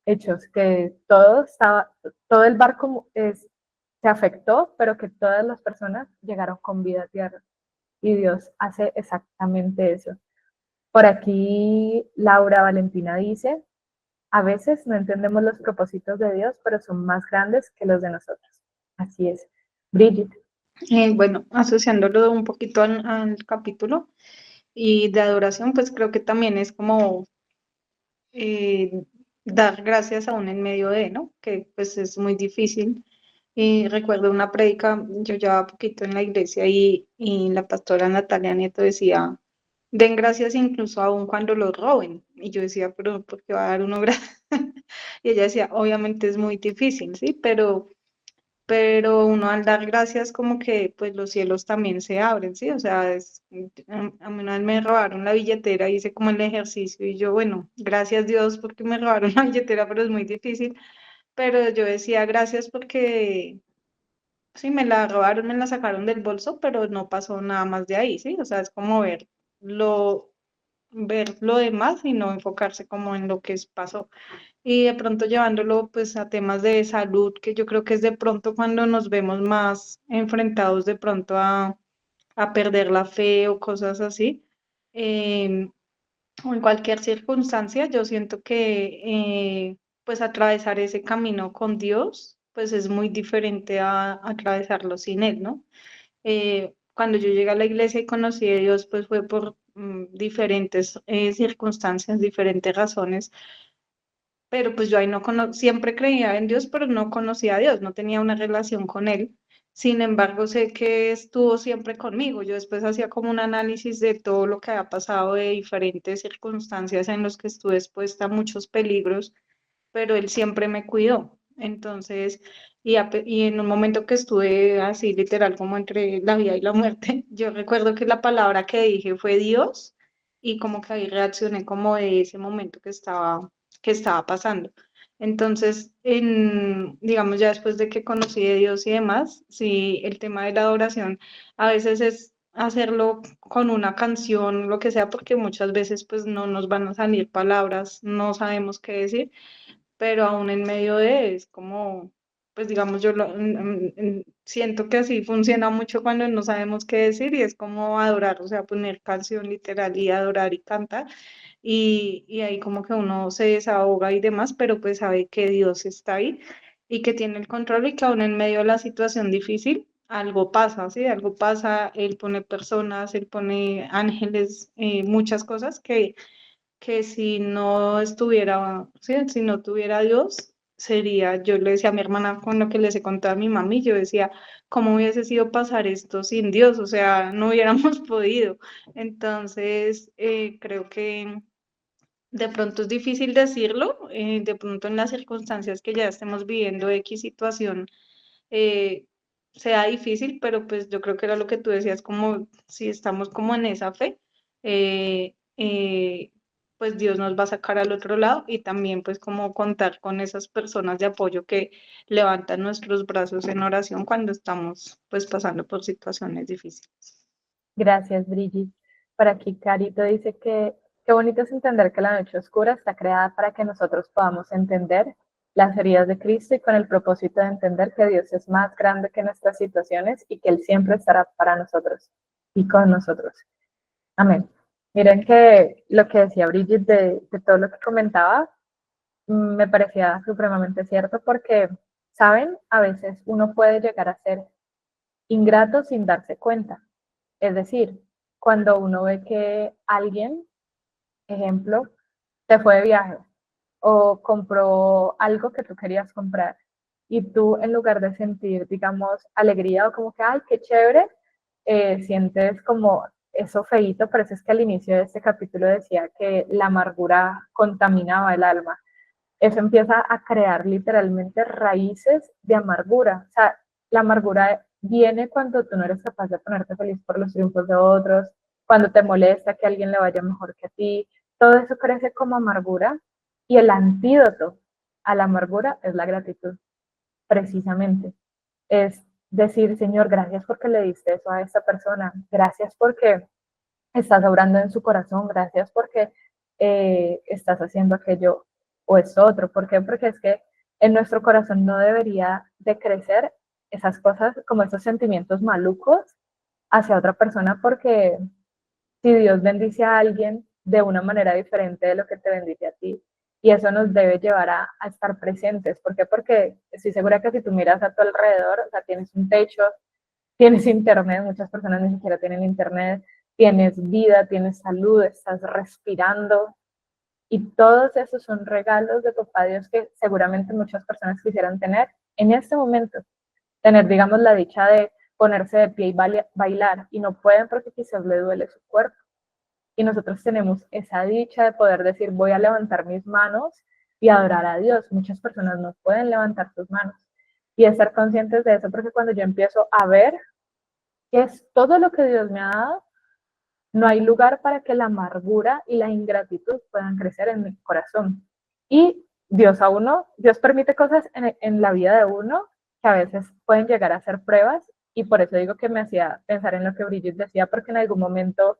Speaker 1: Hechos, que todo el barco se afectó, pero que todas las personas llegaron con vida a tierra. Y Dios hace exactamente eso. Por aquí Laura Valentina dice, a veces no entendemos los propósitos de Dios, pero son más grandes que los de nosotros. Así es. Bridget.
Speaker 2: Bueno, asociándolo un poquito al capítulo y de adoración, pues creo que también es como eh, dar gracias aún en medio de, ¿no? Que pues es muy difícil. Y recuerdo una prédica, yo llevaba poquito en la iglesia y la pastora Natalia Nieto decía, den gracias incluso aún cuando los roben. Y yo decía, pero ¿por qué va a dar uno gracias? Y ella decía, obviamente es muy difícil, ¿sí? Pero uno al dar gracias como que pues los cielos también se abren, ¿sí? O sea, a mí una vez me robaron la billetera, hice como el ejercicio y yo, bueno, gracias Dios porque me robaron la billetera, pero es muy difícil. Pero yo decía gracias porque sí, me la robaron, me la sacaron del bolso, pero no pasó nada más de ahí, ¿sí? O sea, es como ver lo demás y no enfocarse como en lo que pasó. Y de pronto llevándolo pues a temas de salud, que yo creo que es de pronto cuando nos vemos más enfrentados de pronto a perder la fe o cosas así. eh, o en cualquier circunstancia, yo siento que pues atravesar ese camino con Dios, pues es muy diferente a atravesarlo sin Él, ¿no? Cuando yo llegué a la iglesia y conocí a Dios, pues fue por diferentes circunstancias, diferentes razones, pero pues yo ahí no siempre creía en Dios, pero no conocía a Dios, no tenía una relación con Él. Sin embargo, sé que estuvo siempre conmigo. Yo después hacía como un análisis de todo lo que había pasado, de diferentes circunstancias en las que estuve expuesta a muchos peligros, pero Él siempre me cuidó. Entonces, y en un momento que estuve así literal como entre la vida y la muerte, yo recuerdo que la palabra que dije fue Dios y como que ahí reaccioné como de ese momento que estaba pasando. Entonces, digamos, ya después de que conocí a Dios y demás, sí, el tema de la adoración a veces es hacerlo con una canción, lo que sea, porque muchas veces pues no nos van a salir palabras, no sabemos qué decir, pero aún en medio de es como, pues digamos, siento que así funciona mucho cuando no sabemos qué decir y es como adorar, o sea, poner canción literal y adorar y cantar y ahí como que uno se desahoga y demás, pero pues sabe que Dios está ahí y que tiene el control y que aún en medio de la situación difícil algo pasa, ¿sí? Algo pasa, Él pone personas, Él pone ángeles, muchas cosas que si no estuviera, ¿sí? Si no tuviera a Dios, sería, yo le decía a mi hermana con lo que les he contado a mi mami, yo decía, ¿cómo hubiese sido pasar esto sin Dios? O sea, no hubiéramos podido. Entonces, creo que de pronto es difícil decirlo, de pronto en las circunstancias que ya estemos viviendo X situación, eh, sea difícil, pero pues yo creo que era lo que tú decías, como si estamos como en esa fe, eh, eh, pues Dios nos va a sacar al otro lado y también pues como contar con esas personas de apoyo que levantan nuestros brazos en oración cuando estamos pues pasando por situaciones difíciles.
Speaker 1: Gracias, Brigitte. Por aquí, Carito dice que qué bonito es entender que la noche oscura está creada para que nosotros podamos entender las heridas de Cristo y con el propósito de entender que Dios es más grande que nuestras situaciones y que Él siempre estará para nosotros y con nosotros. Amén. Miren que lo que decía Brigitte de todo lo que comentaba me parecía supremamente cierto porque, ¿saben? A veces uno puede llegar a ser ingrato sin darse cuenta. Es decir, cuando uno ve que alguien, ejemplo, se fue de viaje o compró algo que tú querías comprar y tú en lugar de sentir, digamos, alegría o como que, ay, qué chévere, sientes como eso feíto, pero es que al inicio de este capítulo decía que la amargura contaminaba el alma. Eso empieza a crear literalmente raíces de amargura. O sea, la amargura viene cuando tú no eres capaz de ponerte feliz por los triunfos de otros, cuando te molesta que a alguien le vaya mejor que a ti. Todo eso crece como amargura y el antídoto a la amargura es la gratitud, precisamente. Es decir, Señor, gracias porque le diste eso a esta persona, gracias porque estás obrando en su corazón, gracias porque estás haciendo aquello o es otro. ¿Por qué? Porque es que en nuestro corazón no debería de crecer esas cosas como esos sentimientos malucos hacia otra persona, porque si Dios bendice a alguien de una manera diferente de lo que te bendice a ti, y eso nos debe llevar a estar presentes. ¿Por qué? Porque estoy segura que si tú miras a tu alrededor, o sea, tienes un techo, tienes internet, muchas personas ni siquiera tienen internet, tienes vida, tienes salud, estás respirando, y todos esos son regalos de papá Dios que seguramente muchas personas quisieran tener en este momento. Tener, digamos, la dicha de ponerse de pie y bailar, y no pueden porque quizás le duele su cuerpo. Y nosotros tenemos esa dicha de poder decir, voy a levantar mis manos y adorar a Dios. Muchas personas no pueden levantar sus manos. Y estar conscientes de eso, porque cuando yo empiezo a ver que es todo lo que Dios me ha dado, no hay lugar para que la amargura y la ingratitud puedan crecer en mi corazón. Y Dios permite cosas en la vida de uno que a veces pueden llegar a ser pruebas, y por eso digo que me hacía pensar en lo que Brigitte decía, porque en algún momento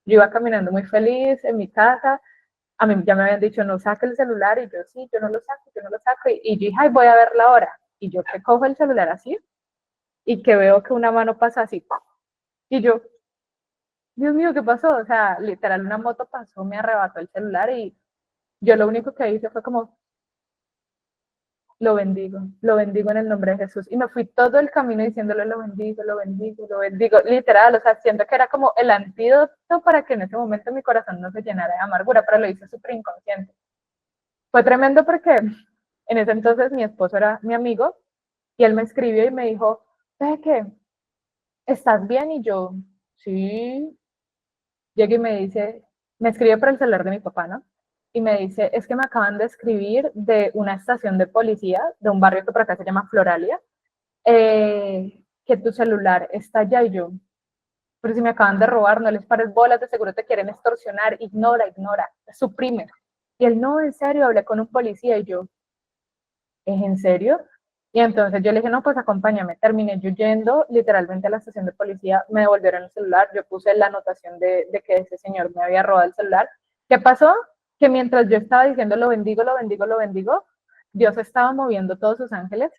Speaker 1: yo iba caminando muy feliz en mi casa, a mí ya me habían dicho no saque el celular, y yo sí, yo no lo saco, y yo dije, ay, voy a ver la hora, y yo que cojo el celular así, y que veo que una mano pasa así, y yo, Dios mío, ¿qué pasó? O sea, literal, una moto pasó, me arrebató el celular, y yo lo único que hice fue como, lo bendigo en el nombre de Jesús. Y me fui todo el camino diciéndole, lo bendigo, lo bendigo, lo bendigo. Literal, o sea, siento que era como el antídoto para que en ese momento mi corazón no se llenara de amargura, pero lo hice súper inconsciente. Fue tremendo porque en ese entonces mi esposo era mi amigo y él me escribió y me dijo, ¿sabes qué? ¿Estás bien? Y yo, sí. Llega y me dice, me escribe por el celular de mi papá, ¿no? Y me dice, es que me acaban de escribir de una estación de policía, de un barrio que por acá se llama Floralia, que tu celular está allá. Y yo, pero si me acaban de robar, no les pares bolas, de seguro te quieren extorsionar, ignora, suprime. Y él, no, en serio, hablé con un policía y yo, ¿es en serio? Y entonces yo le dije, no, pues acompáñame. Terminé yo yendo literalmente a la estación de policía, me devolvieron el celular, yo puse la anotación de que ese señor me había robado el celular. ¿Qué pasó? Que mientras yo estaba diciendo lo bendigo, lo bendigo, lo bendigo, Dios estaba moviendo todos sus ángeles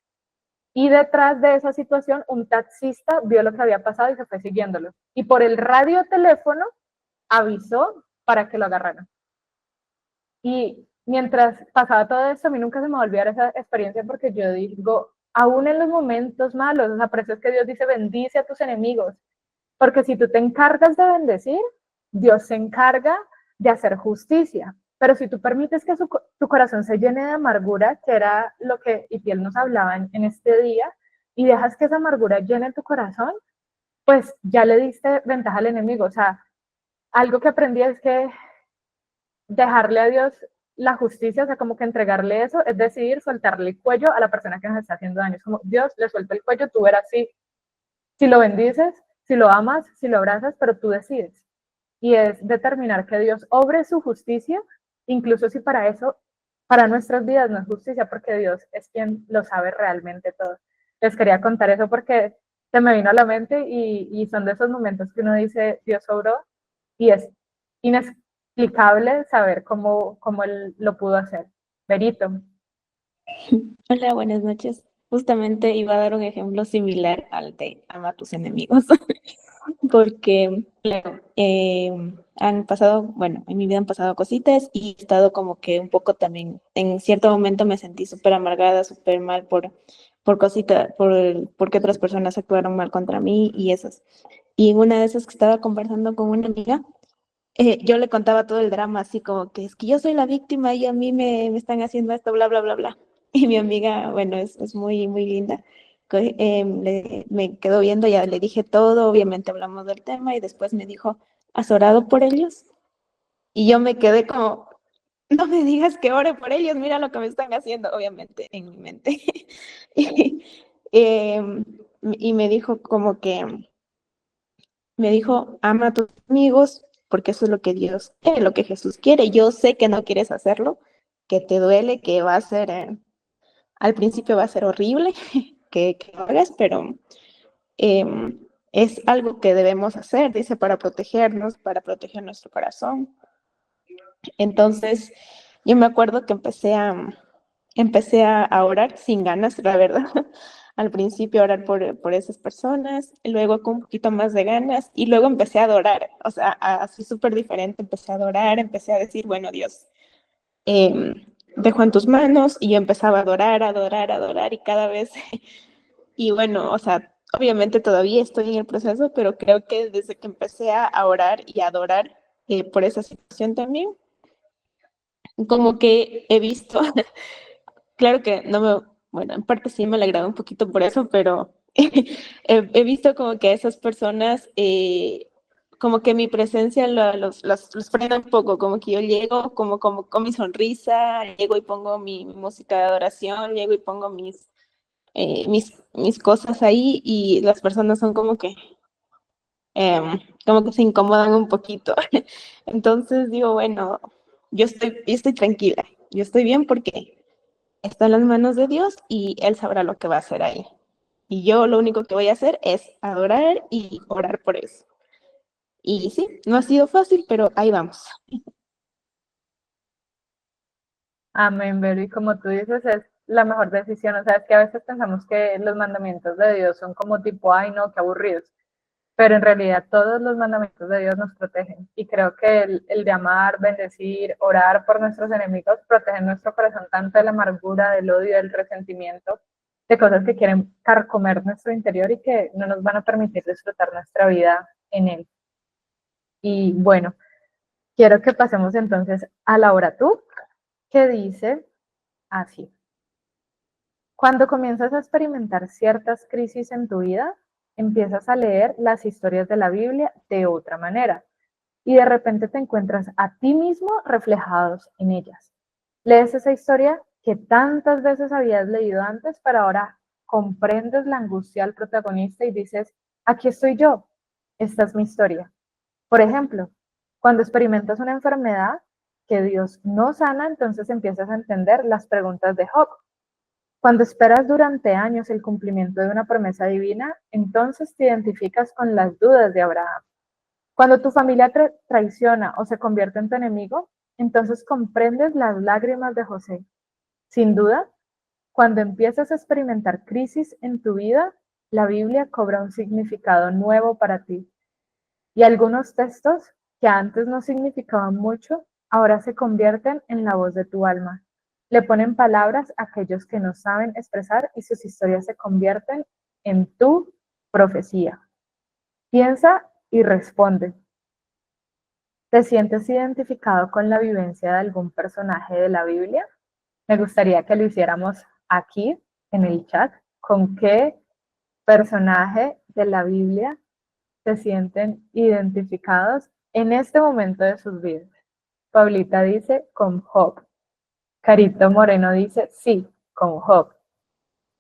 Speaker 1: y detrás de esa situación un taxista vio lo que había pasado y se fue siguiéndolo. Y por el radio teléfono avisó para que lo agarraran. Y mientras pasaba todo esto, a mí nunca se me va a olvidar esa experiencia porque yo digo, aún en los momentos malos, o sea, por eso es que Dios dice, bendice a tus enemigos. Porque si tú te encargas de bendecir, Dios se encarga de hacer justicia. Pero si tú permites que tu corazón se llene de amargura, que era lo que Itiel nos hablaba en este día, y dejas que esa amargura llene tu corazón, pues ya le diste ventaja al enemigo. O sea, algo que aprendí es que dejarle a Dios la justicia, o sea, como que entregarle eso, es decidir soltarle el cuello a la persona que nos está haciendo daño. Es como, Dios, le suelta el cuello, tú verás si lo bendices, si lo amas, si lo abrazas, pero tú decides. Y es determinar que Dios obre su justicia, incluso si para eso, para nuestras vidas no es justicia, porque Dios es quien lo sabe realmente todo. Les quería contar eso porque se me vino a la mente y son de esos momentos que uno dice, Dios obró, y es inexplicable saber cómo Él lo pudo hacer. Berito.
Speaker 4: Hola, buenas noches. Justamente iba a dar un ejemplo similar al de ama a tus enemigos, porque claro, han pasado, bueno, en mi vida han pasado cositas y he estado como que un poco también, en cierto momento me sentí súper amargada, súper mal por cositas, porque otras personas actuaron mal contra mí y esas. Y en una de esas que estaba conversando con una amiga, yo le contaba todo el drama, así como que es que yo soy la víctima y a mí me están haciendo esto, bla, bla, bla, bla. Y mi amiga, bueno, es muy, muy linda. Me quedó viendo, ya le dije todo, obviamente hablamos del tema y después me dijo, ¿has orado por ellos? Y yo me quedé como, no me digas que ore por ellos, mira lo que me están haciendo, obviamente, en mi mente. Y, y me dijo como que, me dijo, ama a tus amigos, porque eso es lo que Dios quiere, lo que Jesús quiere. Yo sé que no quieres hacerlo, que te duele, que va a ser, al principio va a ser horrible que lo hagas, pero es algo que debemos hacer, dice, para protegernos, para proteger nuestro corazón. Entonces, yo me acuerdo que empecé a orar sin ganas, la verdad. Al principio a orar por esas personas, luego con un poquito más de ganas y luego empecé a adorar, o sea, así súper diferente, empecé a adorar, empecé a decir, bueno, Dios, dejo en tus manos y yo empezaba a adorar, adorar, adorar y cada vez, y bueno, o sea, obviamente todavía estoy en el proceso, pero creo que desde que empecé a orar y a adorar por esa situación también, como que he visto. Claro que no me, bueno, en parte sí me he alegrado un poquito por eso, pero he visto como que a esas personas, como que mi presencia los frena un poco, como que yo llego como con mi sonrisa, llego y pongo mi música de adoración, llego y pongo mis cosas ahí y las personas son como que se incomodan un poquito. Entonces digo, bueno, yo estoy tranquila, yo estoy bien porque está en las manos de Dios y Él sabrá lo que va a hacer ahí. Y yo lo único que voy a hacer es adorar y orar por eso. Y sí, no ha sido fácil, pero ahí vamos.
Speaker 1: Amén, Vero. Y como tú dices, es la mejor decisión. O sea, es que a veces pensamos que los mandamientos de Dios son como tipo, ay, no, qué aburridos. Pero en realidad todos los mandamientos de Dios nos protegen. Y creo que el de amar, bendecir, orar por nuestros enemigos protegen nuestro corazón tanto de la amargura, del odio, del resentimiento, de cosas que quieren carcomer nuestro interior y que no nos van a permitir disfrutar nuestra vida en Él. Y bueno, quiero que pasemos entonces a la hora tú, que dice así. Cuando comienzas a experimentar ciertas crisis en tu vida, empiezas a leer las historias de la Biblia de otra manera y de repente te encuentras a ti mismo reflejados en ellas. Lees esa historia que tantas veces habías leído antes, pero ahora comprendes la angustia del protagonista y dices, aquí estoy yo. Esta es mi historia. Por ejemplo, cuando experimentas una enfermedad que Dios no sana, entonces empiezas a entender las preguntas de Job. Cuando esperas durante años el cumplimiento de una promesa divina, entonces te identificas con las dudas de Abraham. Cuando tu familia traiciona o se convierte en tu enemigo, entonces comprendes las lágrimas de José. Sin duda, cuando empiezas a experimentar crisis en tu vida, la Biblia cobra un significado nuevo para ti. Y algunos textos que antes no significaban mucho, ahora se convierten en la voz de tu alma. Le ponen palabras a aquellos que no saben expresar y sus historias se convierten en tu profecía. Piensa y responde. ¿Te sientes identificado con la vivencia de algún personaje de la Biblia? Me gustaría que lo hiciéramos aquí en el chat. ¿Con qué personaje de la Biblia se sienten identificados en este momento de sus vidas? Paulita dice con Job. Carito Moreno dice sí, con Job.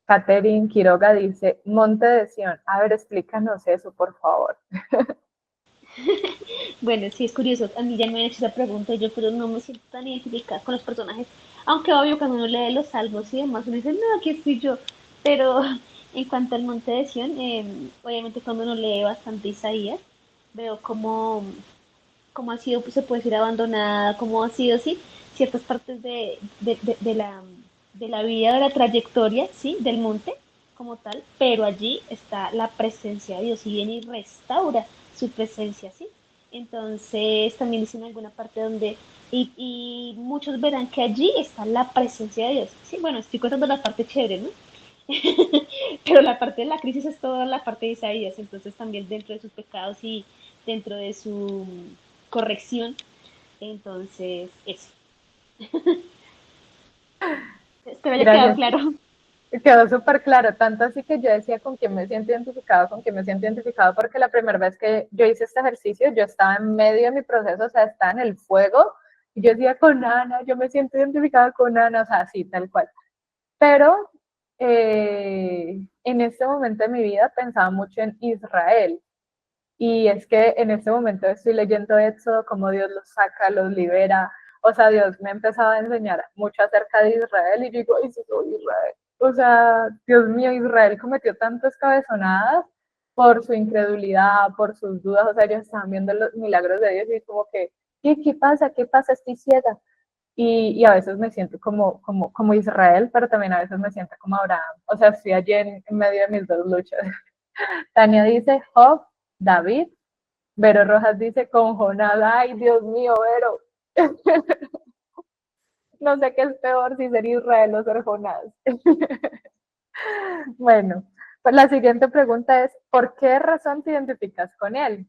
Speaker 1: Catherine Quiroga dice Monte de Sión. A ver, explícanos eso, por favor.
Speaker 5: Bueno, sí, es curioso. A mí ya me han hecho esa pregunta y yo, pero no me siento tan identificada con los personajes. Aunque obvio, cuando uno lee los salmos y demás, uno dice, no, aquí estoy yo. Pero en cuanto al Monte de Sión, obviamente cuando uno lee bastante Isaías, veo cómo ha sido, pues, se puede decir, abandonada, cómo ha sido, sí, ciertas partes de la vida, de la trayectoria, sí, del monte como tal, pero allí está la presencia de Dios y viene y restaura su presencia, sí. Entonces también dice en alguna parte donde, y muchos verán que allí está la presencia de Dios. Sí, bueno, estoy contando la parte chévere, ¿no? Pero la parte de la crisis es toda la parte de Isaías, entonces también dentro de sus pecados y dentro de su corrección, entonces eso. Espero haya quedado
Speaker 1: Gracias.
Speaker 5: claro.
Speaker 1: Quedó súper claro, tanto así que yo decía con quién me siento identificado, con quién me siento identificado, porque la primera vez que yo hice este ejercicio, yo estaba en medio de mi proceso, o sea, estaba en el fuego, y yo decía con Ana, yo me siento identificada con Ana, o sea, así, tal cual. Pero en este momento de mi vida pensaba mucho en Israel, y es que en este momento estoy leyendo Éxodo, cómo Dios los saca, los libera. O sea, Dios me ha empezado a enseñar mucho acerca de Israel y yo digo, ay, sí, soy Israel. O sea, Dios mío, Israel cometió tantas cabezonadas por su incredulidad, por sus dudas. O sea, ellos estaban viendo los milagros de Dios y como que, ¿qué pasa? ¿Qué pasa? Estoy ciega. Y a veces me siento como Israel, pero también a veces me siento como Abraham. O sea, estoy allí en medio de mis dos luchas. Tania dice Job, David. Vero Rojas dice con Jonás. Ay, Dios mío, Vero. No sé qué es peor, si ser Israel o ser Jonás. Bueno, pues la siguiente pregunta es, ¿por qué razón te identificas con él?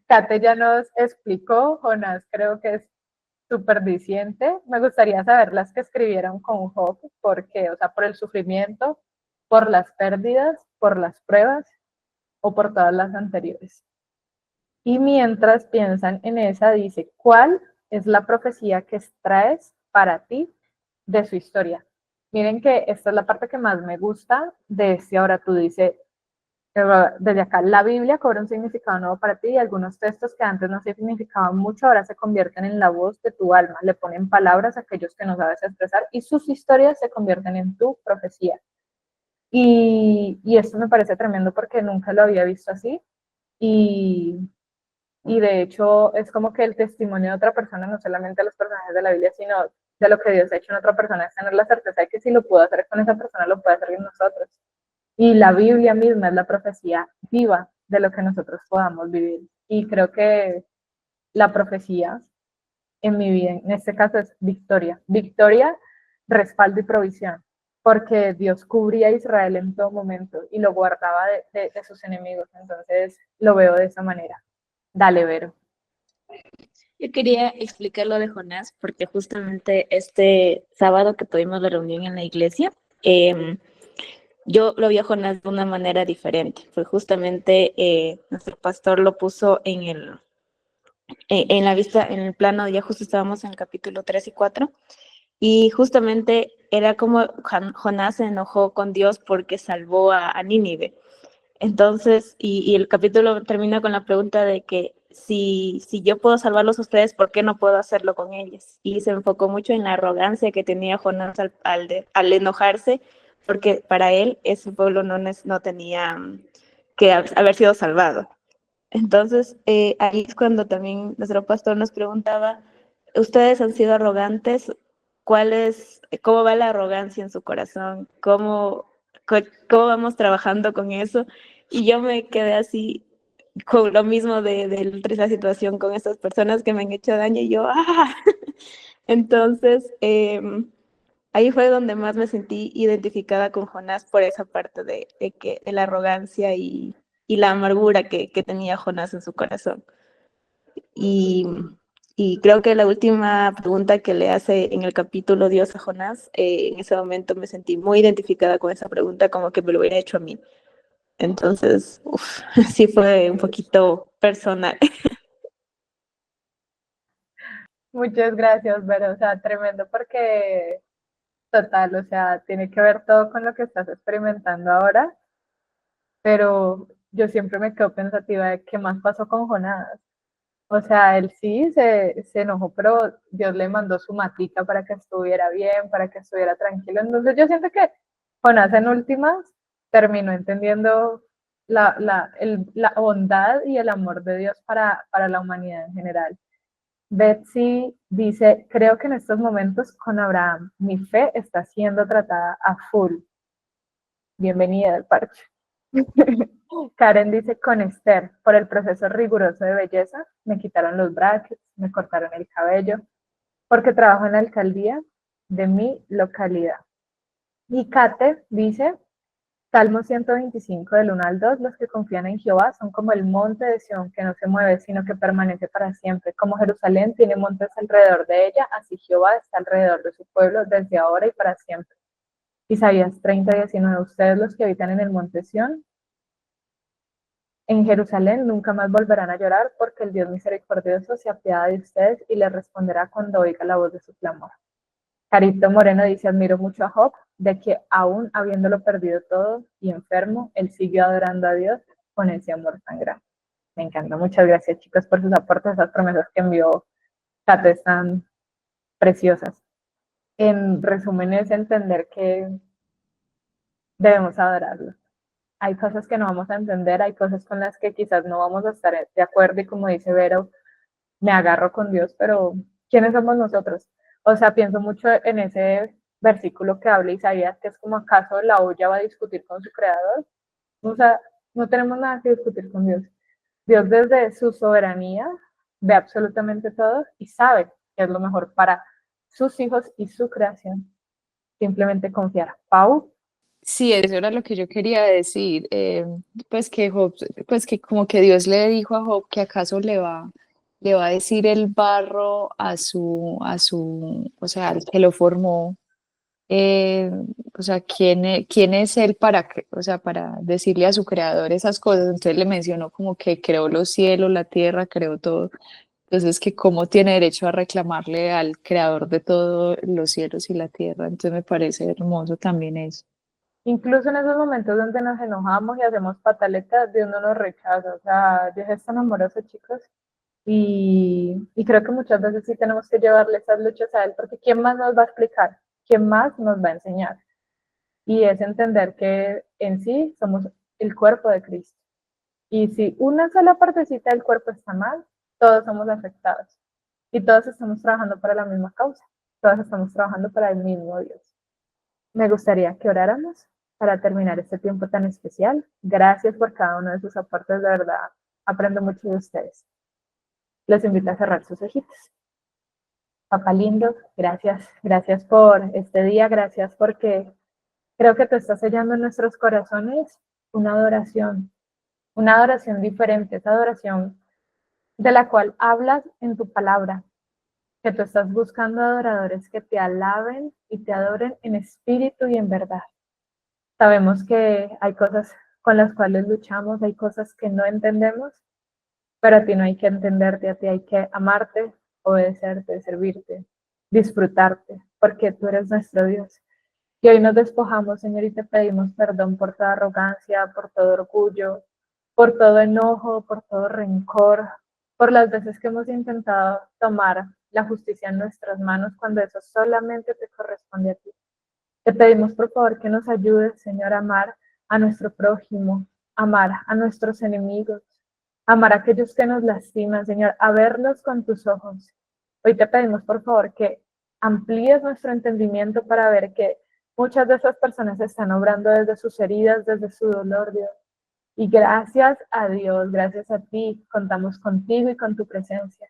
Speaker 1: Kate ya nos explicó, Jonás creo que es súper diciente. Me gustaría saber las que escribieron con Job, ¿por qué? O sea, por el sufrimiento, por las pérdidas, por las pruebas o por todas las anteriores. Y mientras piensan en esa, dice, ¿cuál es la profecía que extraes para ti de su historia? Miren que esta es la parte que más me gusta de este ahora tú dice, desde acá, la Biblia cobra un significado nuevo para ti y algunos textos que antes no significaban mucho ahora se convierten en la voz de tu alma, le ponen palabras a aquellos que no sabes expresar y sus historias se convierten en tu profecía. Y esto me parece tremendo porque nunca lo había visto así y de hecho es como que el testimonio de otra persona, no solamente de los personajes de la Biblia, sino de lo que Dios ha hecho en otra persona, es tener la certeza de que si lo pudo hacer con esa persona, lo puede hacer con nosotros. Y la Biblia misma es la profecía viva de lo que nosotros podamos vivir. Y creo que la profecía en mi vida, en este caso es victoria. Victoria, respaldo y provisión. Porque Dios cubría a Israel en todo momento y lo guardaba de sus enemigos. Entonces lo veo de esa manera. Dale, Vero.
Speaker 4: Yo quería explicar lo de Jonás porque justamente este sábado que tuvimos la reunión en la iglesia, yo lo vi a Jonás de una manera diferente. Fue justamente nuestro pastor lo puso en la vista, en el plano, ya justo estábamos en el capítulo 3 y 4, y justamente era como Jonás se enojó con Dios porque salvó a Nínive. Entonces, y el capítulo termina con la pregunta de que si yo puedo salvarlos a ustedes, ¿por qué no puedo hacerlo con ellos? Y se enfocó mucho en la arrogancia que tenía Jonás al enojarse, porque para él ese pueblo no tenía que haber sido salvado. Entonces, ahí es cuando también nuestro pastor nos preguntaba, ¿ustedes han sido arrogantes? ¿Cómo va la arrogancia en su corazón? ¿Cómo vamos trabajando con eso? Y yo me quedé así con lo mismo de la situación con estas personas que me han hecho daño y yo, ¡ah! Entonces, ahí fue donde más me sentí identificada con Jonás por esa parte de la arrogancia y la amargura que tenía Jonás en su corazón. Y, y creo que la última pregunta que le hace en el capítulo Dios a Jonás, en ese momento me sentí muy identificada con esa pregunta, como que me lo hubiera hecho a mí. Entonces, sí fue un poquito personal.
Speaker 1: Muchas gracias, Vero. O sea, tremendo porque total, o sea, tiene que ver todo con lo que estás experimentando ahora, pero yo siempre me quedo pensativa de qué más pasó con Jonás. O sea, él sí se enojó, pero Dios le mandó su matica para que estuviera bien, para que estuviera tranquilo. Entonces yo siento que Jonás en últimas terminó entendiendo la bondad y el amor de Dios para la humanidad en general. Betsy dice, creo que en estos momentos con Abraham, mi fe está siendo tratada a full. Bienvenida al parche. Karen dice, con Esther, por el proceso riguroso de belleza, me quitaron los brackets, me cortaron el cabello, porque trabajo en la alcaldía de mi localidad. Y Kate dice, Salmo 125 del 1 al 2, los que confían en Jehová son como el monte de Sión que no se mueve, sino que permanece para siempre. Como Jerusalén tiene montes alrededor de ella, así Jehová está alrededor de su pueblo desde ahora y para siempre. Isaías 30:19, ustedes los que habitan en el monte Sión, en Jerusalén nunca más volverán a llorar, porque el Dios misericordioso se apiada de ustedes y les responderá cuando oiga la voz de su clamor. Carito Moreno dice, admiro mucho a Job, de que aún habiéndolo perdido todo y enfermo, él siguió adorando a Dios con ese amor tan grande. Me encanta. Muchas gracias, chicos, por sus aportes, esas promesas que envió Tato están preciosas. En resumen, es entender que debemos adorarlo. Hay cosas que no vamos a entender, hay cosas con las que quizás no vamos a estar de acuerdo y como dice Vero, me agarro con Dios, pero ¿quiénes somos nosotros? O sea, pienso mucho en ese versículo que habla Isaías, que es como acaso la olla va a discutir con su creador. O sea, no tenemos nada que discutir con Dios. Dios desde su soberanía ve absolutamente todo y sabe que es lo mejor para sus hijos y su creación. Simplemente confiar. Pau.
Speaker 3: Sí, eso era lo que yo quería decir. Pues que Job, pues que como que Dios le dijo a Job que acaso le va a decir el barro o sea, al que lo formó, eh, o sea, quién es él o sea, para decirle a su creador esas cosas. Entonces le mencionó como que creó los cielos, la tierra, creó todo. Entonces, que cómo tiene derecho a reclamarle al creador de todos los cielos y la tierra. Entonces me parece hermoso también eso.
Speaker 1: Incluso en esos momentos donde nos enojamos y hacemos pataletas, Dios no nos rechaza. O sea, Dios es tan amoroso, chicos. Y creo que muchas veces sí tenemos que llevarle esas luchas a Él, porque ¿quién más nos va a explicar? ¿Quién más nos va a enseñar? Y es entender que en sí somos el cuerpo de Cristo. Y si una sola partecita del cuerpo está mal, todos somos afectados. Y todos estamos trabajando para la misma causa. Todos estamos trabajando para el mismo Dios. Me gustaría que oráramos para terminar este tiempo tan especial. Gracias por cada uno de sus aportes, de verdad. Aprendo mucho de ustedes. Les invito a cerrar sus ojitos. Papá lindo, gracias. Gracias por este día. Gracias porque creo que tú estás sellando en nuestros corazones una adoración diferente, esa adoración de la cual hablas en tu palabra, que tú estás buscando adoradores que te alaben y te adoren en espíritu y en verdad. Sabemos que hay cosas con las cuales luchamos, hay cosas que no entendemos, pero a ti no hay que entenderte, a ti hay que amarte, obedecerte, servirte, disfrutarte, porque tú eres nuestro Dios. Y hoy nos despojamos, Señor, y te pedimos perdón por toda arrogancia, por todo orgullo, por todo enojo, por todo rencor, por las veces que hemos intentado tomar la justicia en nuestras manos cuando eso solamente te corresponde a ti. Te pedimos por favor que nos ayudes, Señor, a amar a nuestro prójimo, amar a nuestros enemigos, amar a aquellos que nos lastiman, Señor, a verlos con tus ojos. Hoy te pedimos por favor que amplíes nuestro entendimiento para ver que muchas de esas personas están obrando desde sus heridas, desde su dolor, Dios. Y gracias a Dios, gracias a ti, contamos contigo y con tu presencia.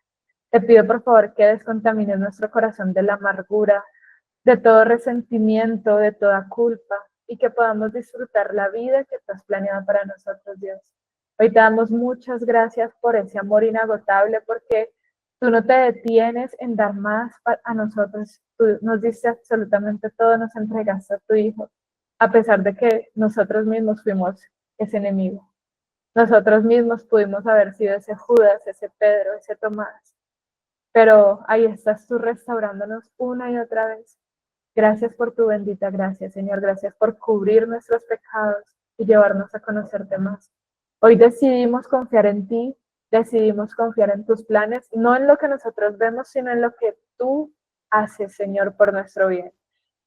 Speaker 1: Te pido por favor que descontamines nuestro corazón de la amargura, de todo resentimiento, de toda culpa, y que podamos disfrutar la vida que tú has planeado para nosotros, Dios. Hoy te damos muchas gracias por ese amor inagotable, porque tú no te detienes en dar más a nosotros. Tú nos diste absolutamente todo, nos entregaste a tu Hijo, a pesar de que nosotros mismos fuimos ese enemigo. Nosotros mismos pudimos haber sido ese Judas, ese Pedro, ese Tomás. Pero ahí estás tú restaurándonos una y otra vez. Gracias por tu bendita gracia, Señor. Gracias por cubrir nuestros pecados y llevarnos a conocerte más. Hoy decidimos confiar en ti, decidimos confiar en tus planes, no en lo que nosotros vemos, sino en lo que tú haces, Señor, por nuestro bien.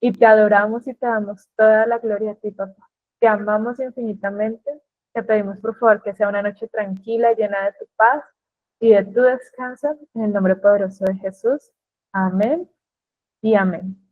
Speaker 1: Y te adoramos y te damos toda la gloria a ti, papá. Te amamos infinitamente. Te pedimos, por favor, que sea una noche tranquila, llena de tu paz y de tu descanso. En el nombre poderoso de Jesús. Amén y amén.